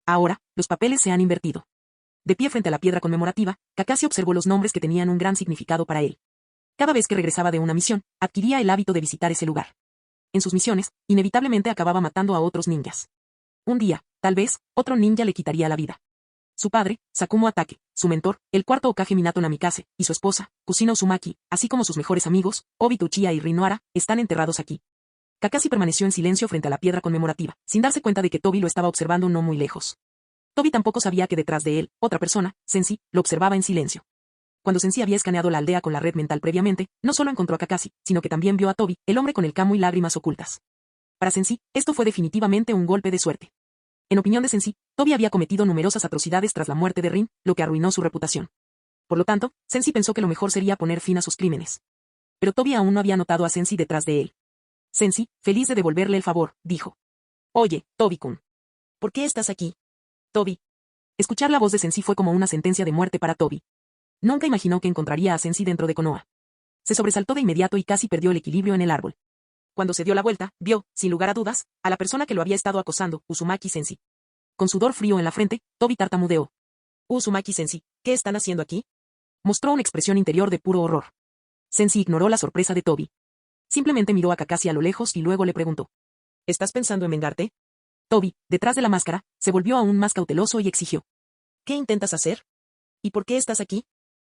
Ahora, los papeles se han invertido. De pie frente a la piedra conmemorativa, Kakashi observó los nombres que tenían un gran significado para él. Cada vez que regresaba de una misión, adquiría el hábito de visitar ese lugar. En sus misiones, inevitablemente acababa matando a otros ninjas. Un día, tal vez, otro ninja le quitaría la vida. Su padre, Sakumo Atake, su mentor, el cuarto Hokage Minato Namikaze, y su esposa, Kusino Uzumaki, así como sus mejores amigos, Obito Uchiha y Rin Nohara, están enterrados aquí. Kakashi permaneció en silencio frente a la piedra conmemorativa, sin darse cuenta de que Tobi lo estaba observando no muy lejos. Tobi tampoco sabía que detrás de él, otra persona, Sensei, lo observaba en silencio. Cuando Sensei había escaneado la aldea con la red mental previamente, no solo encontró a Kakashi, sino que también vio a Tobi, el hombre con el Kamui y lágrimas ocultas. Para Sensei, esto fue definitivamente un golpe de suerte. En opinión de Sensei, Tobi había cometido numerosas atrocidades tras la muerte de Rin, lo que arruinó su reputación. Por lo tanto, Sensei pensó que lo mejor sería poner fin a sus crímenes. Pero Tobi aún no había notado a Sensei detrás de él. Sensei, feliz de devolverle el favor, dijo. Oye, Tobi-kun. ¿Por qué estás aquí? Tobi. Escuchar la voz de Sensei fue como una sentencia de muerte para Tobi. Nunca imaginó que encontraría a Sensei dentro de Konoha. Se sobresaltó de inmediato y casi perdió el equilibrio en el árbol. Cuando se dio la vuelta, vio, sin lugar a dudas, a la persona que lo había estado acosando, Uzumaki Sensei. Con sudor frío en la frente, Tobi tartamudeó. Uzumaki Sensei, ¿qué están haciendo aquí? Mostró una expresión interior de puro horror. Sensei ignoró la sorpresa de Tobi. Simplemente miró a Kakashi a lo lejos y luego le preguntó. ¿Estás pensando en vengarte? Tobi, detrás de la máscara, se volvió aún más cauteloso y exigió. ¿Qué intentas hacer? ¿Y por qué estás aquí?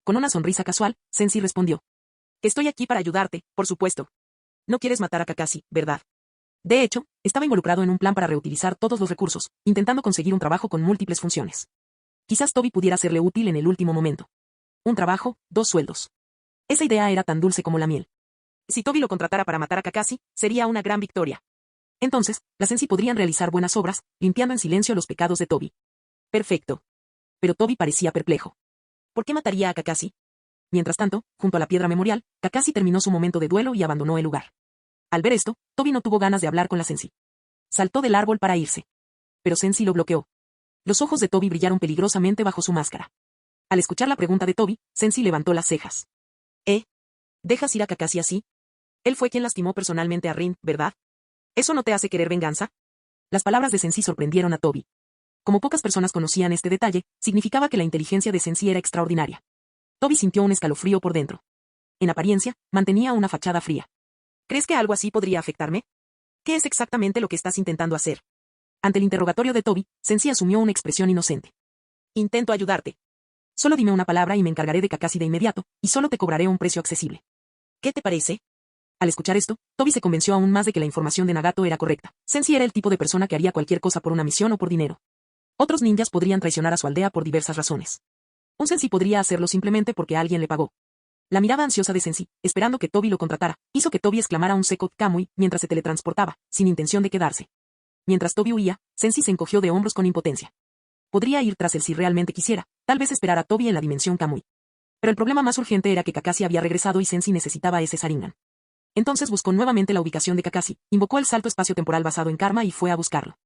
Con una sonrisa casual, Sensei respondió. Que estoy aquí para ayudarte, por supuesto. No quieres matar a Kakashi, ¿verdad? De hecho, estaba involucrado en un plan para reutilizar todos los recursos, intentando conseguir un trabajo con múltiples funciones. Quizás Tobi pudiera serle útil en el último momento. Un trabajo, 2 sueldos. Esa idea era tan dulce como la miel. Si Tobi lo contratara para matar a Kakashi, sería una gran victoria. Entonces, las Sensei podrían realizar buenas obras, limpiando en silencio los pecados de Tobi. Perfecto. Pero Tobi parecía perplejo. ¿Por qué mataría a Kakashi? Mientras tanto, junto a la piedra memorial, Kakashi terminó su momento de duelo y abandonó el lugar. Al ver esto, Tobi no tuvo ganas de hablar con la Sensei. Saltó del árbol para irse. Pero Sensei lo bloqueó. Los ojos de Tobi brillaron peligrosamente bajo su máscara. Al escuchar la pregunta de Tobi, Sensei levantó las cejas. ¿Dejas ir a Kakashi así? Él fue quien lastimó personalmente a Rin, ¿verdad? ¿Eso no te hace querer venganza? Las palabras de Sensei sorprendieron a Tobi. Como pocas personas conocían este detalle, significaba que la inteligencia de Sensei era extraordinaria. Tobi sintió un escalofrío por dentro. En apariencia, mantenía una fachada fría. ¿Crees que algo así podría afectarme? ¿Qué es exactamente lo que estás intentando hacer? Ante el interrogatorio de Tobi, Sensei asumió una expresión inocente. Intento ayudarte. Solo dime una palabra y me encargaré de Kakashi de inmediato, y solo te cobraré un precio accesible. ¿Qué te parece? Al escuchar esto, Tobi se convenció aún más de que la información de Nagato era correcta. Sensei era el tipo de persona que haría cualquier cosa por una misión o por dinero. Otros ninjas podrían traicionar a su aldea por diversas razones. Un Sensei podría hacerlo simplemente porque alguien le pagó. La mirada ansiosa de Sensei, esperando que Tobi lo contratara, hizo que Tobi exclamara un Sekot Kamui mientras se teletransportaba, sin intención de quedarse. Mientras Tobi huía, Sensei se encogió de hombros con impotencia. Podría ir tras él si realmente quisiera, tal vez esperar a Tobi en la dimensión Kamui. Pero el problema más urgente era que Kakashi había regresado y Sensei necesitaba ese Sharingan. Entonces buscó nuevamente la ubicación de Kakashi, invocó el salto espacio-temporal basado en karma y fue a buscarlo.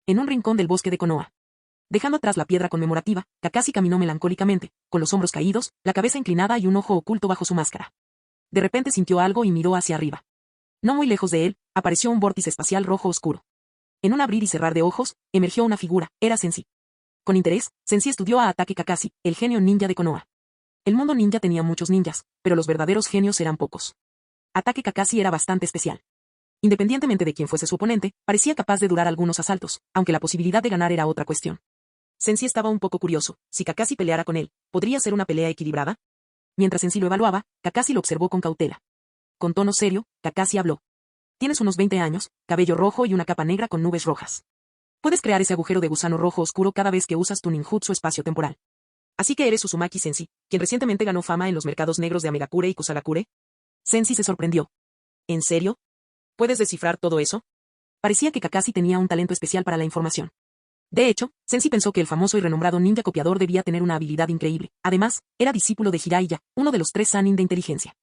En un rincón del bosque de Konoha. Dejando atrás la piedra conmemorativa, Kakashi caminó melancólicamente, con los hombros caídos, la cabeza inclinada y un ojo oculto bajo su máscara. De repente sintió algo y miró hacia arriba. No muy lejos de él, apareció un vórtice espacial rojo oscuro. En un abrir y cerrar de ojos, emergió una figura, era Sensei. Con interés, Sensei estudió a Ataque Kakashi, el genio ninja de Konoha. El mundo ninja tenía muchos ninjas, pero los verdaderos genios eran pocos. Ataque Kakashi era bastante especial. Independientemente de quién fuese su oponente, parecía capaz de durar algunos asaltos, aunque la posibilidad de ganar era otra cuestión. Sensei estaba un poco curioso, si Kakashi peleara con él, ¿podría ser una pelea equilibrada? Mientras Sensei lo evaluaba, Kakashi lo observó con cautela. Con tono serio, Kakashi habló. Tienes unos 20 años, cabello rojo y una capa negra con nubes rojas. Puedes crear ese agujero de gusano rojo oscuro cada vez que usas tu ninjutsu espacio-temporal. Así que eres Uzumaki Sensei, quien recientemente ganó fama en los mercados negros de Amegakure y Kusagakure. Sensei se sorprendió. ¿En serio? ¿Puedes descifrar todo eso? Parecía que Kakashi tenía un talento especial para la información. De hecho, Sensei pensó que el famoso y renombrado ninja copiador debía tener una habilidad increíble. Además, era discípulo de Jiraiya, uno de los 3 Sannin de inteligencia.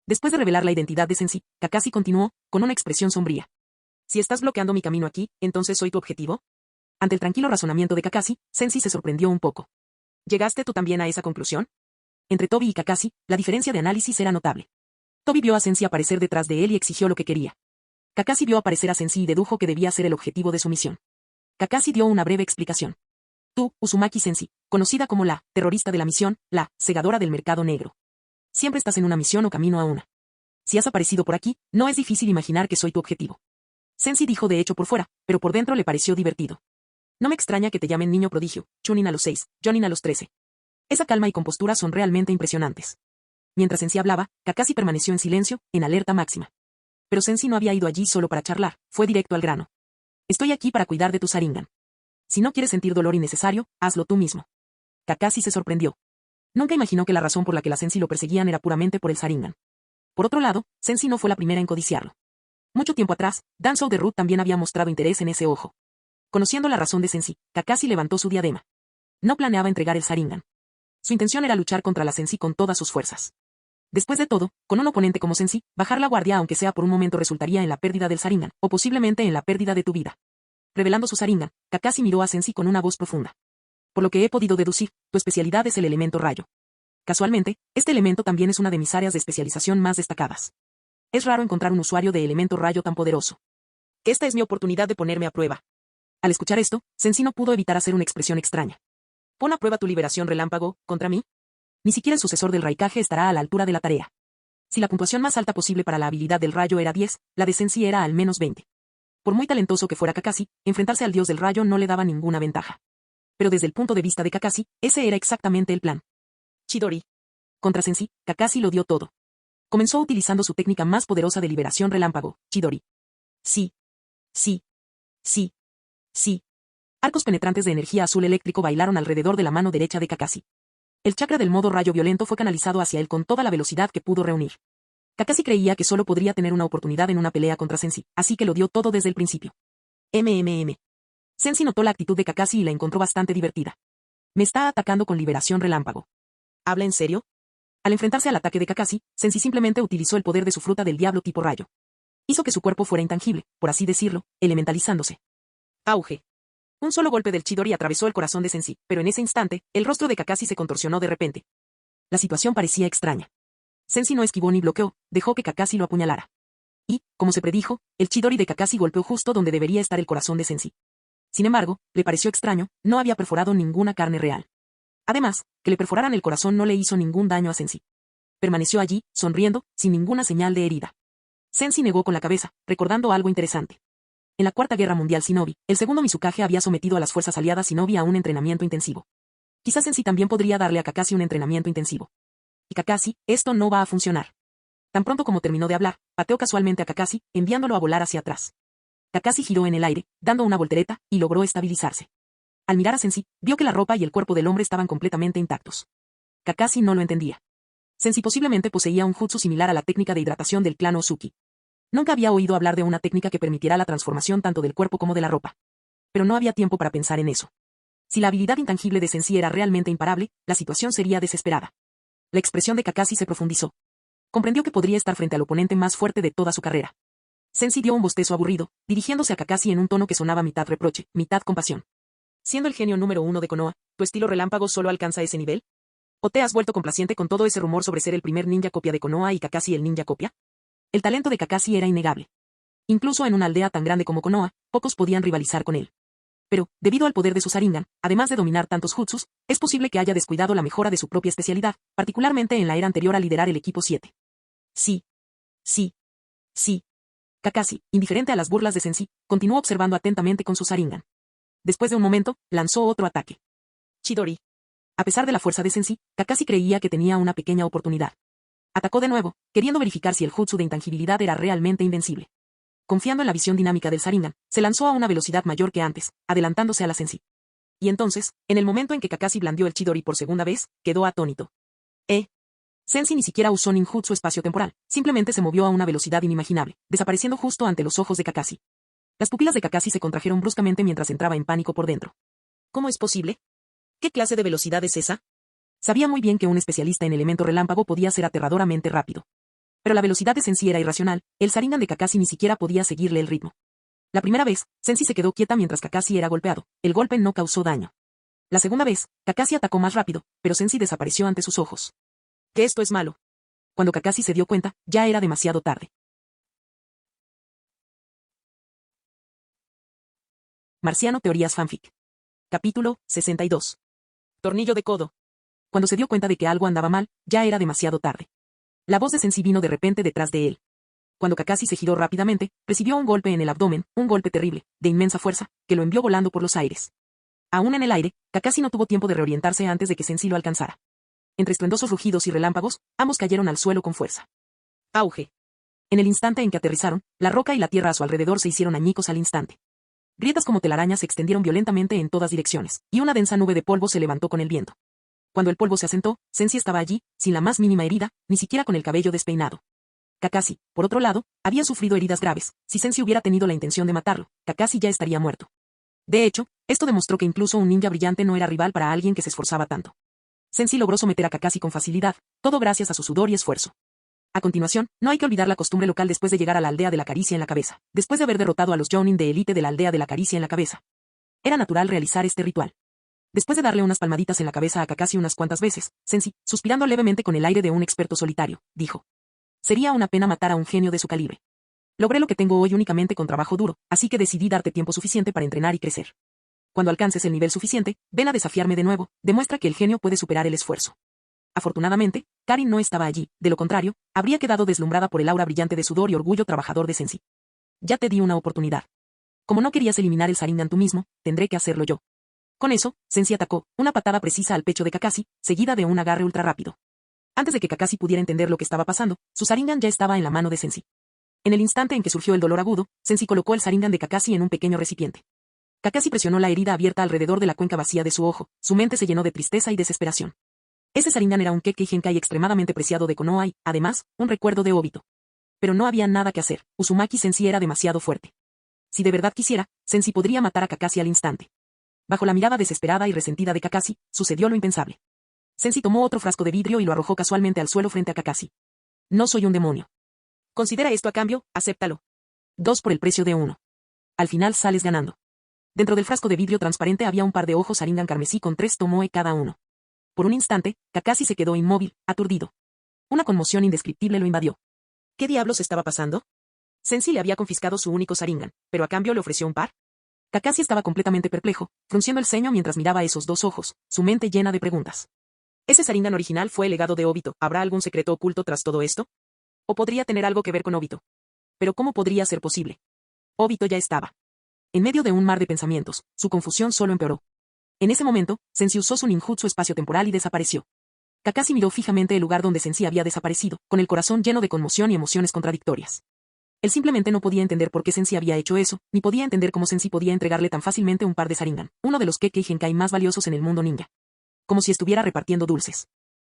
Después de revelar la identidad de Sensei, Kakashi continuó, con una expresión sombría. Si estás bloqueando mi camino aquí, ¿entonces soy tu objetivo? Ante el tranquilo razonamiento de Kakashi, Sensei se sorprendió un poco. ¿Llegaste tú también a esa conclusión? Entre Tobi y Kakashi, la diferencia de análisis era notable. Tobi vio a Sensei aparecer detrás de él y exigió lo que quería. Kakashi vio aparecer a Sensei y dedujo que debía ser el objetivo de su misión. Kakashi dio una breve explicación. Tú, Uzumaki Sensei, conocida como la terrorista de la misión, la segadora del mercado negro. Siempre estás en una misión o camino a una. Si has aparecido por aquí, no es difícil imaginar que soy tu objetivo. Sensei dijo de hecho por fuera, pero por dentro le pareció divertido. No me extraña que te llamen niño prodigio, Chunin a los 6, Jonin a los 13. Esa calma y compostura son realmente impresionantes. Mientras Sensei hablaba, Kakashi permaneció en silencio, en alerta máxima. Pero Sensei no había ido allí solo para charlar, fue directo al grano. Estoy aquí para cuidar de tu Sharingan. Si no quieres sentir dolor innecesario, hazlo tú mismo. Kakashi se sorprendió. Nunca imaginó que la razón por la que la Sensei lo perseguían era puramente por el Sharingan. Por otro lado, Sensei no fue la primera en codiciarlo. Mucho tiempo atrás, Danzou de Root también había mostrado interés en ese ojo. Conociendo la razón de Sensei, Kakashi levantó su diadema. No planeaba entregar el Sharingan. Su intención era luchar contra la Sensei con todas sus fuerzas. Después de todo, con un oponente como Sensei, bajar la guardia aunque sea por un momento resultaría en la pérdida del Sharingan, o posiblemente en la pérdida de tu vida. Revelando su Sharingan, Kakashi miró a Sensei con una voz profunda. Por lo que he podido deducir, tu especialidad es el elemento rayo. Casualmente, este elemento también es una de mis áreas de especialización más destacadas. Es raro encontrar un usuario de elemento rayo tan poderoso. Esta es mi oportunidad de ponerme a prueba. Al escuchar esto, Sensei no pudo evitar hacer una expresión extraña. Pon a prueba tu liberación relámpago, ¿contra mí? Ni siquiera el sucesor del Raikage estará a la altura de la tarea. Si la puntuación más alta posible para la habilidad del rayo era 10, la de Sensei era al menos 20. Por muy talentoso que fuera Kakashi, enfrentarse al dios del rayo no le daba ninguna ventaja. Pero desde el punto de vista de Kakashi, ese era exactamente el plan. Chidori. Contra Sensei, Kakashi lo dio todo. Comenzó utilizando su técnica más poderosa de liberación relámpago, Chidori. Sí. Sí. Sí. Sí. Arcos penetrantes de energía azul eléctrico bailaron alrededor de la mano derecha de Kakashi. El chakra del modo rayo violento fue canalizado hacia él con toda la velocidad que pudo reunir. Kakashi creía que solo podría tener una oportunidad en una pelea contra Sensei, así que lo dio todo desde el principio. Sensei notó la actitud de Kakashi y la encontró bastante divertida. Me está atacando con liberación relámpago. ¿Habla en serio? Al enfrentarse al ataque de Kakashi, Sensei simplemente utilizó el poder de su fruta del diablo tipo rayo. Hizo que su cuerpo fuera intangible, por así decirlo, elementalizándose. Auge. Un solo golpe del Chidori atravesó el corazón de Sensei, pero en ese instante, el rostro de Kakashi se contorsionó de repente. La situación parecía extraña. Sensei no esquivó ni bloqueó, dejó que Kakashi lo apuñalara. Y, como se predijo, el Chidori de Kakashi golpeó justo donde debería estar el corazón de Sensei. Sin embargo, le pareció extraño, no había perforado ninguna carne real. Además, que le perforaran el corazón no le hizo ningún daño a Sensei. Permaneció allí, sonriendo, sin ninguna señal de herida. Sensei negó con la cabeza, recordando algo interesante. En la Cuarta Guerra Mundial Shinobi, el segundo Mizukage había sometido a las fuerzas aliadas Shinobi a un entrenamiento intensivo. Quizás Sensei también podría darle a Kakashi un entrenamiento intensivo. Y Kakashi, esto no va a funcionar. Tan pronto como terminó de hablar, pateó casualmente a Kakashi, enviándolo a volar hacia atrás. Kakashi giró en el aire, dando una voltereta, y logró estabilizarse. Al mirar a Sensei, vio que la ropa y el cuerpo del hombre estaban completamente intactos. Kakashi no lo entendía. Sensei posiblemente poseía un jutsu similar a la técnica de hidratación del clan Ozuki. Nunca había oído hablar de una técnica que permitiera la transformación tanto del cuerpo como de la ropa. Pero no había tiempo para pensar en eso. Si la habilidad intangible de Sensei era realmente imparable, la situación sería desesperada. La expresión de Kakashi se profundizó. Comprendió que podría estar frente al oponente más fuerte de toda su carrera. Sensei dio un bostezo aburrido, dirigiéndose a Kakashi en un tono que sonaba mitad reproche, mitad compasión. Siendo el genio número 1 de Konoha, ¿tu estilo relámpago solo alcanza ese nivel? ¿O te has vuelto complaciente con todo ese rumor sobre ser el primer ninja copia de Konoha y Kakashi el ninja copia? El talento de Kakashi era innegable. Incluso en una aldea tan grande como Konoha, pocos podían rivalizar con él. Pero, debido al poder de su Sharingan, además de dominar tantos jutsus, es posible que haya descuidado la mejora de su propia especialidad, particularmente en la era anterior a liderar el equipo 7. Sí. Sí. Sí. Kakashi, indiferente a las burlas de Sensei, continuó observando atentamente con su Sharingan. Después de un momento, lanzó otro ataque. Chidori. A pesar de la fuerza de Sensei, Kakashi creía que tenía una pequeña oportunidad. Atacó de nuevo, queriendo verificar si el jutsu de intangibilidad era realmente invencible. Confiando en la visión dinámica del Sharingan, se lanzó a una velocidad mayor que antes, adelantándose a la Sensei. Y entonces, en el momento en que Kakashi blandió el Chidori por segunda vez, quedó atónito. Sensei ni siquiera usó ninjutsu espacio-temporal, simplemente se movió a una velocidad inimaginable, desapareciendo justo ante los ojos de Kakashi. Las pupilas de Kakashi se contrajeron bruscamente mientras entraba en pánico por dentro. ¿Cómo es posible? ¿Qué clase de velocidad es esa? Sabía muy bien que un especialista en elemento relámpago podía ser aterradoramente rápido. Pero la velocidad de Sensei era irracional, el Sharingan de Kakashi ni siquiera podía seguirle el ritmo. La primera vez, Sensei se quedó quieta mientras Kakashi era golpeado, el golpe no causó daño. La segunda vez, Kakashi atacó más rápido, pero Sensei desapareció ante sus ojos. Que esto es malo. Cuando Kakashi se dio cuenta, ya era demasiado tarde. Marciano Teorías Fanfic. Capítulo 62. Tornillo de codo. Cuando se dio cuenta de que algo andaba mal, ya era demasiado tarde. La voz de Sensei vino de repente detrás de él. Cuando Kakashi se giró rápidamente, recibió un golpe en el abdomen, un golpe terrible, de inmensa fuerza, que lo envió volando por los aires. Aún en el aire, Kakashi no tuvo tiempo de reorientarse antes de que Sensei lo alcanzara. Entre estruendosos rugidos y relámpagos, ambos cayeron al suelo con fuerza. Auge. En el instante en que aterrizaron, la roca y la tierra a su alrededor se hicieron añicos al instante. Grietas como telarañas se extendieron violentamente en todas direcciones, y una densa nube de polvo se levantó con el viento. Cuando el polvo se asentó, Sensei estaba allí, sin la más mínima herida, ni siquiera con el cabello despeinado. Kakashi, por otro lado, había sufrido heridas graves. Si Sensei hubiera tenido la intención de matarlo, Kakashi ya estaría muerto. De hecho, esto demostró que incluso un ninja brillante no era rival para alguien que se esforzaba tanto. Sensei logró someter a Kakashi con facilidad, todo gracias a su sudor y esfuerzo. A continuación, no hay que olvidar la costumbre local después de llegar a la aldea de la caricia en la cabeza, después de haber derrotado a los Jounin de élite de la aldea de la caricia en la cabeza. Era natural realizar este ritual. Después de darle unas palmaditas en la cabeza a Kakashi unas cuantas veces, Sensei, suspirando levemente con el aire de un experto solitario, dijo: sería una pena matar a un genio de su calibre. Logré lo que tengo hoy únicamente con trabajo duro, así que decidí darte tiempo suficiente para entrenar y crecer. Cuando alcances el nivel suficiente, ven a desafiarme de nuevo, demuestra que el genio puede superar el esfuerzo. Afortunadamente, Karin no estaba allí, de lo contrario, habría quedado deslumbrada por el aura brillante de sudor y orgullo trabajador de Sensei. Ya te di una oportunidad. Como no querías eliminar el Sharingan tú mismo, tendré que hacerlo yo. Con eso, Sensei atacó, una patada precisa al pecho de Kakashi, seguida de un agarre ultra rápido. Antes de que Kakashi pudiera entender lo que estaba pasando, su Sharingan ya estaba en la mano de Sensei. En el instante en que surgió el dolor agudo, Sensei colocó el Sharingan de Kakashi en un pequeño recipiente. Kakashi presionó la herida abierta alrededor de la cuenca vacía de su ojo, su mente se llenó de tristeza y desesperación. Ese Sharingan era un Kekkei Genkai extremadamente preciado de Konoha y, además, un recuerdo de Obito. Pero no había nada que hacer, Uzumaki Sensei era demasiado fuerte. Si de verdad quisiera, Sensei podría matar a Kakashi al instante. Bajo la mirada desesperada y resentida de Kakashi, sucedió lo impensable. Sensei tomó otro frasco de vidrio y lo arrojó casualmente al suelo frente a Kakashi. No soy un demonio. Considera esto a cambio, acéptalo. 2 por el precio de 1. Al final sales ganando. Dentro del frasco de vidrio transparente había un par de ojos Sharingan carmesí con 3 tomoe cada uno. Por un instante, Kakashi se quedó inmóvil, aturdido. Una conmoción indescriptible lo invadió. ¿Qué diablos estaba pasando? Sensei le había confiscado su único Sharingan, pero a cambio le ofreció un par. Kakashi estaba completamente perplejo, frunciendo el ceño mientras miraba esos dos ojos, su mente llena de preguntas. ¿Ese Sharingan original fue el legado de Obito? ¿Habrá algún secreto oculto tras todo esto? ¿O podría tener algo que ver con Obito? Pero ¿cómo podría ser posible? Obito ya estaba. En medio de un mar de pensamientos, su confusión solo empeoró. En ese momento, Sensei usó su ninjutsu espacio-temporal y desapareció. Kakashi miró fijamente el lugar donde Sensei había desaparecido, con el corazón lleno de conmoción y emociones contradictorias. Él simplemente no podía entender por qué Sensei había hecho eso, ni podía entender cómo Sensei podía entregarle tan fácilmente un par de Sharingan, uno de los Kekkei Genkai más valiosos en el mundo ninja. Como si estuviera repartiendo dulces.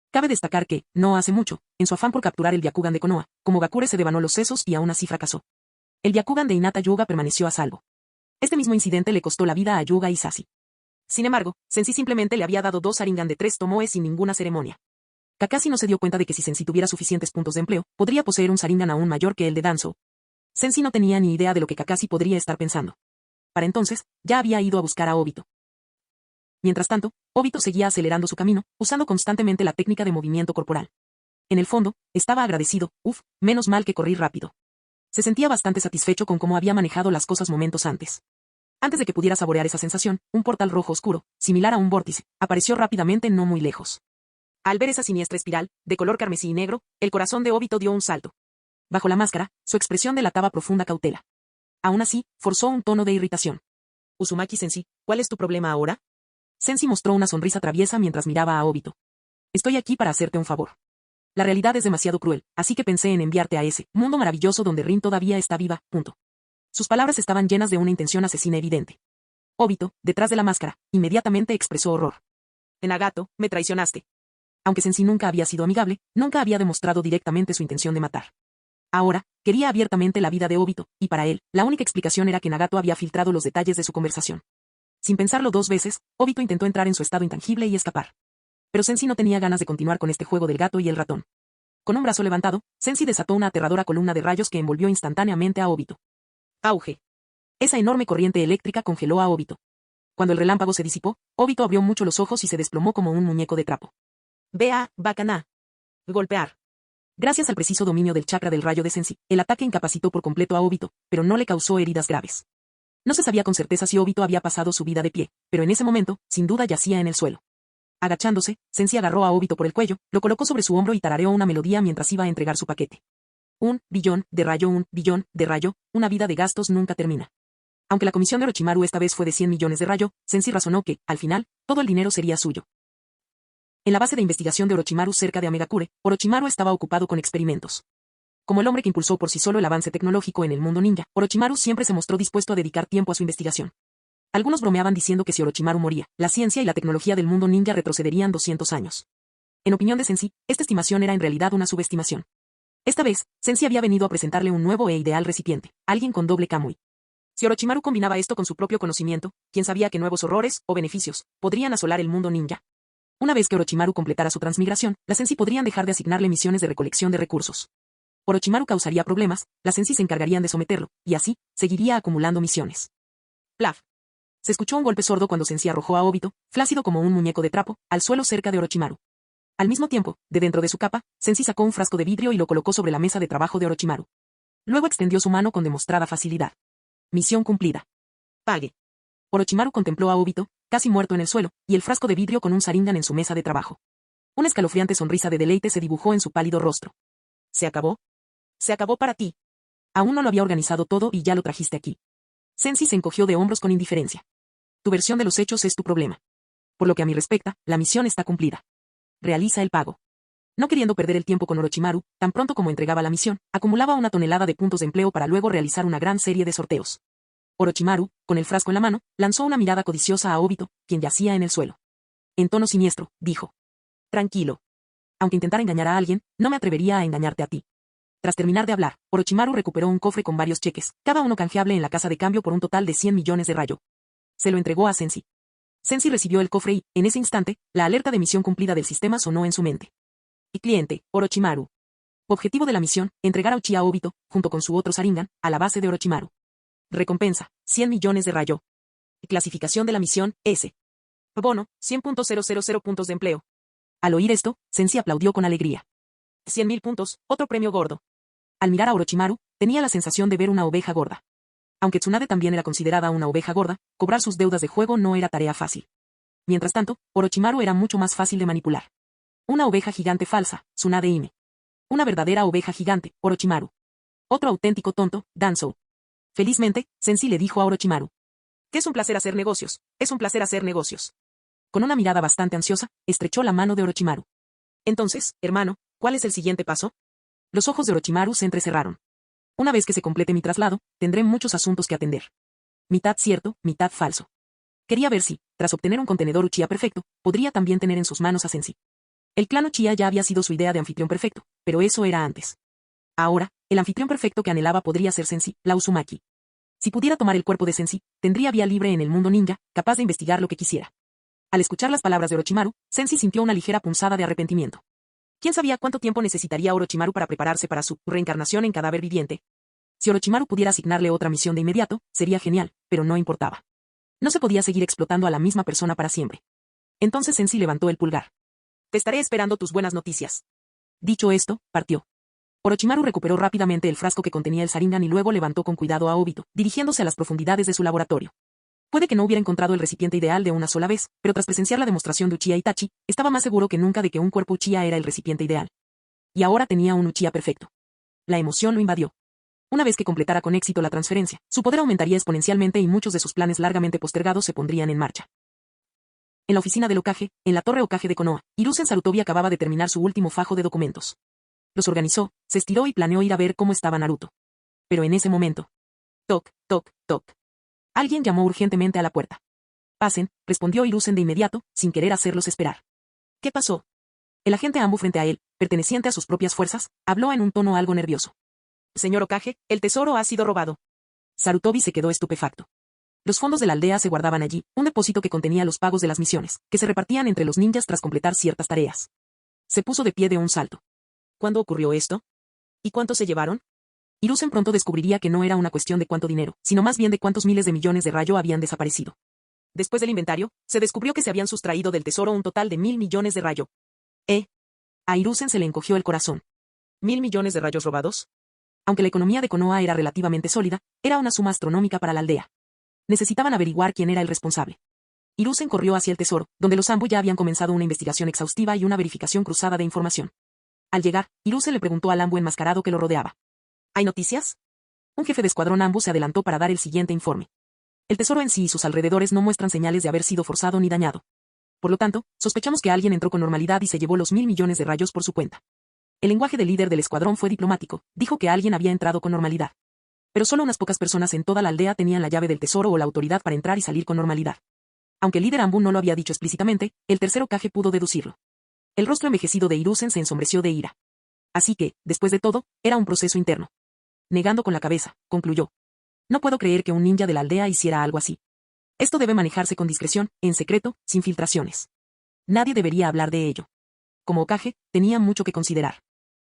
Cabe destacar que, no hace mucho, en su afán por capturar el Byakugan de Konoha, Momogakure se devanó los sesos y aún así fracasó. El Byakugan de Hinata Hyuga permaneció a salvo. Este mismo incidente le costó la vida a Hyuga y Sashi. Sin embargo, Sensei simplemente le había dado 2 Sharingan de 3 tomoe sin ninguna ceremonia. Kakashi no se dio cuenta de que si Sensei tuviera suficientes puntos de empleo, podría poseer un Sharingan aún mayor que el de Danzo. Sensei no tenía ni idea de lo que Kakashi podría estar pensando. Para entonces, ya había ido a buscar a Obito. Mientras tanto, Obito seguía acelerando su camino, usando constantemente la técnica de movimiento corporal. En el fondo, estaba agradecido, menos mal que corrí rápido. Se sentía bastante satisfecho con cómo había manejado las cosas momentos antes. Antes de que pudiera saborear esa sensación, un portal rojo oscuro, similar a un vórtice, apareció rápidamente no muy lejos. Al ver esa siniestra espiral, de color carmesí y negro, el corazón de Obito dio un salto. Bajo la máscara, su expresión delataba profunda cautela. Aún así, forzó un tono de irritación. Uzumaki Sensei, ¿cuál es tu problema ahora? Sensei mostró una sonrisa traviesa mientras miraba a Obito. Estoy aquí para hacerte un favor. La realidad es demasiado cruel, así que pensé en enviarte a ese mundo maravilloso donde Rin todavía está viva, . Sus palabras estaban llenas de una intención asesina evidente. Obito, detrás de la máscara, inmediatamente expresó horror. Nagato, me traicionaste. Aunque Sensei nunca había sido amigable, nunca había demostrado directamente su intención de matar. Ahora, quería abiertamente la vida de Obito, y para él, la única explicación era que Nagato había filtrado los detalles de su conversación. Sin pensarlo 2 veces, Obito intentó entrar en su estado intangible y escapar. Pero Sensei no tenía ganas de continuar con este juego del gato y el ratón. Con un brazo levantado, Sensei desató una aterradora columna de rayos que envolvió instantáneamente a Obito. Auge. Esa enorme corriente eléctrica congeló a Obito. Cuando el relámpago se disipó, Obito abrió mucho los ojos y se desplomó como un muñeco de trapo. Vea, bacana. Golpear. Gracias al preciso dominio del chakra del rayo de Sensei, el ataque incapacitó por completo a Obito, pero no le causó heridas graves. No se sabía con certeza si Obito había pasado su vida de pie, pero en ese momento, sin duda yacía en el suelo. Agachándose, Sensei agarró a Obito por el cuello, lo colocó sobre su hombro y tarareó una melodía mientras iba a entregar su paquete. 1 billón de rayo, 1 billón de rayo, una vida de gastos nunca termina. Aunque la comisión de Orochimaru esta vez fue de 100 millones de rayo, Sensei razonó que, al final, todo el dinero sería suyo. En la base de investigación de Orochimaru cerca de Amegakure, Orochimaru estaba ocupado con experimentos. Como el hombre que impulsó por sí solo el avance tecnológico en el mundo ninja, Orochimaru siempre se mostró dispuesto a dedicar tiempo a su investigación. Algunos bromeaban diciendo que si Orochimaru moría, la ciencia y la tecnología del mundo ninja retrocederían 200 años. En opinión de Sensei, esta estimación era en realidad una subestimación. Esta vez, Sensei había venido a presentarle un nuevo e ideal recipiente, alguien con doble Kamui. Si Orochimaru combinaba esto con su propio conocimiento, quién sabía qué nuevos horrores, o beneficios, podrían asolar el mundo ninja. Una vez que Orochimaru completara su transmigración, las Sensei podrían dejar de asignarle misiones de recolección de recursos. Orochimaru causaría problemas, las Sensei se encargarían de someterlo, y así, seguiría acumulando misiones. Plaf. Se escuchó un golpe sordo cuando Sensei arrojó a Obito, flácido como un muñeco de trapo, al suelo cerca de Orochimaru. Al mismo tiempo, de dentro de su capa, Sensei sacó un frasco de vidrio y lo colocó sobre la mesa de trabajo de Orochimaru. Luego extendió su mano con demostrada facilidad. Misión cumplida. Pague. Orochimaru contempló a Obito, casi muerto en el suelo, y el frasco de vidrio con un Sharingan en su mesa de trabajo. Una escalofriante sonrisa de deleite se dibujó en su pálido rostro. ¿Se acabó? Se acabó para ti. Aún no lo había organizado todo y ya lo trajiste aquí. Sensei se encogió de hombros con indiferencia. Tu versión de los hechos es tu problema. Por lo que a mí respecta, la misión está cumplida. Realiza el pago. No queriendo perder el tiempo con Orochimaru, tan pronto como entregaba la misión, acumulaba una tonelada de puntos de empleo para luego realizar una gran serie de sorteos. Orochimaru, con el frasco en la mano, lanzó una mirada codiciosa a Obito, quien yacía en el suelo. En tono siniestro, dijo. Tranquilo. Aunque intentara engañar a alguien, no me atrevería a engañarte a ti. Tras terminar de hablar, Orochimaru recuperó un cofre con varios cheques, cada uno canjeable en la casa de cambio por un total de 100 millones de rayo. Se lo entregó a Sensei. Sensei recibió el cofre y, en ese instante, la alerta de misión cumplida del sistema sonó en su mente. Y cliente, Orochimaru. Objetivo de la misión, entregar a Uchiha Obito, junto con su otro Sharingan, a la base de Orochimaru. Recompensa, 100 millones de rayo. Clasificación de la misión, S. Bono, 100.000 puntos de empleo. Al oír esto, Sensei aplaudió con alegría. 100.000 puntos, otro premio gordo. Al mirar a Orochimaru, tenía la sensación de ver una oveja gorda. Aunque Tsunade también era considerada una oveja gorda, cobrar sus deudas de juego no era tarea fácil. Mientras tanto, Orochimaru era mucho más fácil de manipular. Una oveja gigante falsa, Tsunade Hime. Una verdadera oveja gigante, Orochimaru. Otro auténtico tonto, Danzou. Felizmente, Sensei le dijo a Orochimaru. Que es un placer hacer negocios, es un placer hacer negocios. Con una mirada bastante ansiosa, estrechó la mano de Orochimaru. Entonces, hermano, ¿cuál es el siguiente paso? Los ojos de Orochimaru se entrecerraron. Una vez que se complete mi traslado, tendré muchos asuntos que atender. Mitad cierto, mitad falso. Quería ver si, tras obtener un contenedor Uchiha perfecto, podría también tener en sus manos a Sensei. El clan Uchiha ya había sido su idea de anfitrión perfecto, pero eso era antes. Ahora, el anfitrión perfecto que anhelaba podría ser Sensei, la Uzumaki. Si pudiera tomar el cuerpo de Sensei, tendría vía libre en el mundo ninja, capaz de investigar lo que quisiera. Al escuchar las palabras de Orochimaru, Sensei sintió una ligera punzada de arrepentimiento. ¿Quién sabía cuánto tiempo necesitaría Orochimaru para prepararse para su reencarnación en cadáver viviente? Si Orochimaru pudiera asignarle otra misión de inmediato, sería genial, pero no importaba. No se podía seguir explotando a la misma persona para siempre. Entonces Sensi levantó el pulgar. Te estaré esperando tus buenas noticias. Dicho esto, partió. Orochimaru recuperó rápidamente el frasco que contenía el Sharingan y luego levantó con cuidado a Obito, dirigiéndose a las profundidades de su laboratorio. Puede que no hubiera encontrado el recipiente ideal de una sola vez, pero tras presenciar la demostración de Uchiha Itachi, estaba más seguro que nunca de que un cuerpo Uchiha era el recipiente ideal. Y ahora tenía un Uchiha perfecto. La emoción lo invadió. Una vez que completara con éxito la transferencia, su poder aumentaría exponencialmente y muchos de sus planes largamente postergados se pondrían en marcha. En la oficina del Hokage, en la torre Hokage de Konoha, Hiruzen Sarutobi acababa de terminar su último fajo de documentos. Los organizó, se estiró y planeó ir a ver cómo estaba Naruto. Pero en ese momento... Toc, toc, toc. Alguien llamó urgentemente a la puerta. Pasen, respondió Hiruzen de inmediato, sin querer hacerlos esperar. ¿Qué pasó? El agente Anbu frente a él, perteneciente a sus propias fuerzas, habló en un tono algo nervioso. Señor Hokage, el tesoro ha sido robado. Sarutobi se quedó estupefacto. Los fondos de la aldea se guardaban allí, un depósito que contenía los pagos de las misiones, que se repartían entre los ninjas tras completar ciertas tareas. Se puso de pie de un salto. ¿Cuándo ocurrió esto? ¿Y cuánto se llevaron? Hiruzen pronto descubriría que no era una cuestión de cuánto dinero, sino más bien de cuántos miles de millones de rayo habían desaparecido. Después del inventario, se descubrió que se habían sustraído del tesoro un total de 1.000 millones de rayo. A Hiruzen se le encogió el corazón. ¿1.000 millones de rayos robados? Aunque la economía de Konoha era relativamente sólida, era una suma astronómica para la aldea. Necesitaban averiguar quién era el responsable. Hiruzen corrió hacia el tesoro, donde los Anbu ya habían comenzado una investigación exhaustiva y una verificación cruzada de información. Al llegar, Hiruzen le preguntó al Anbu enmascarado que lo rodeaba. ¿Hay noticias? Un jefe de escuadrón Anbu se adelantó para dar el siguiente informe. El tesoro en sí y sus alrededores no muestran señales de haber sido forzado ni dañado. Por lo tanto, sospechamos que alguien entró con normalidad y se llevó los 1.000 millones de rayos por su cuenta. El lenguaje del líder del escuadrón fue diplomático, dijo que alguien había entrado con normalidad. Pero solo unas pocas personas en toda la aldea tenían la llave del tesoro o la autoridad para entrar y salir con normalidad. Aunque el líder Anbu no lo había dicho explícitamente, el tercer Hokage pudo deducirlo. El rostro envejecido de Hiruzen se ensombreció de ira. Así que, después de todo, era un proceso interno. Negando con la cabeza, concluyó. No puedo creer que un ninja de la aldea hiciera algo así. Esto debe manejarse con discreción, en secreto, sin filtraciones. Nadie debería hablar de ello. Como Hokage, tenía mucho que considerar.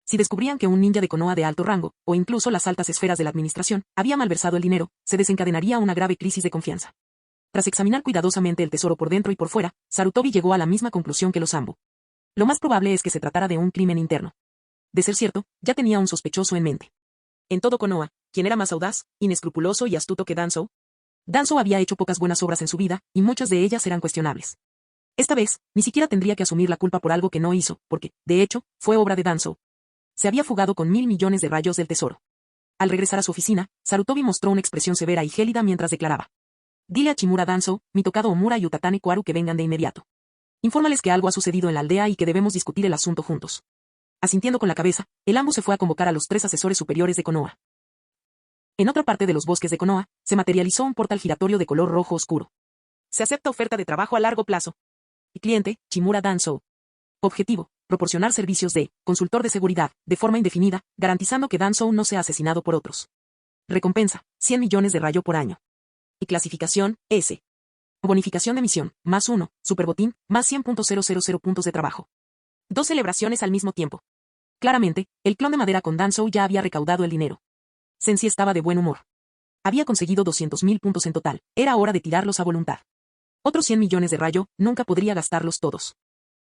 Si descubrían que un ninja de Konoha de alto rango, o incluso las altas esferas de la administración, había malversado el dinero, se desencadenaría una grave crisis de confianza. Tras examinar cuidadosamente el tesoro por dentro y por fuera, Sarutobi llegó a la misma conclusión que los Anbu. Lo más probable es que se tratara de un crimen interno. De ser cierto, ya tenía un sospechoso en mente. En todo Konoha, ¿quién era más audaz, inescrupuloso y astuto que Danzō? Danzō había hecho pocas buenas obras en su vida, y muchas de ellas eran cuestionables. Esta vez, ni siquiera tendría que asumir la culpa por algo que no hizo, porque, de hecho, fue obra de Danzō. Se había fugado con 1.000 millones de rayos del tesoro. Al regresar a su oficina, Sarutobi mostró una expresión severa y gélida mientras declaraba. Dile a Chimura Danzō, Mitokado Omura y Utatane Kwaru que vengan de inmediato. Infórmales que algo ha sucedido en la aldea y que debemos discutir el asunto juntos. Asintiendo con la cabeza, el Anbu se fue a convocar a los 3 asesores superiores de Konoha. En otra parte de los bosques de Konoha, se materializó un portal giratorio de color rojo oscuro. Se acepta oferta de trabajo a largo plazo. Y cliente, Chimura Danzō. Objetivo, proporcionar servicios de consultor de seguridad, de forma indefinida, garantizando que Danzō no sea asesinado por otros. Recompensa, 100 millones de rayo por año. Y clasificación, S. Bonificación de misión, +1, superbotín, +100.000 puntos de trabajo. 2 celebraciones al mismo tiempo. Claramente, el clon de madera con Danzō ya había recaudado el dinero. Sensi estaba de buen humor. Había conseguido 200.000 puntos en total, era hora de tirarlos a voluntad. Otros 100 millones de rayo, nunca podría gastarlos todos.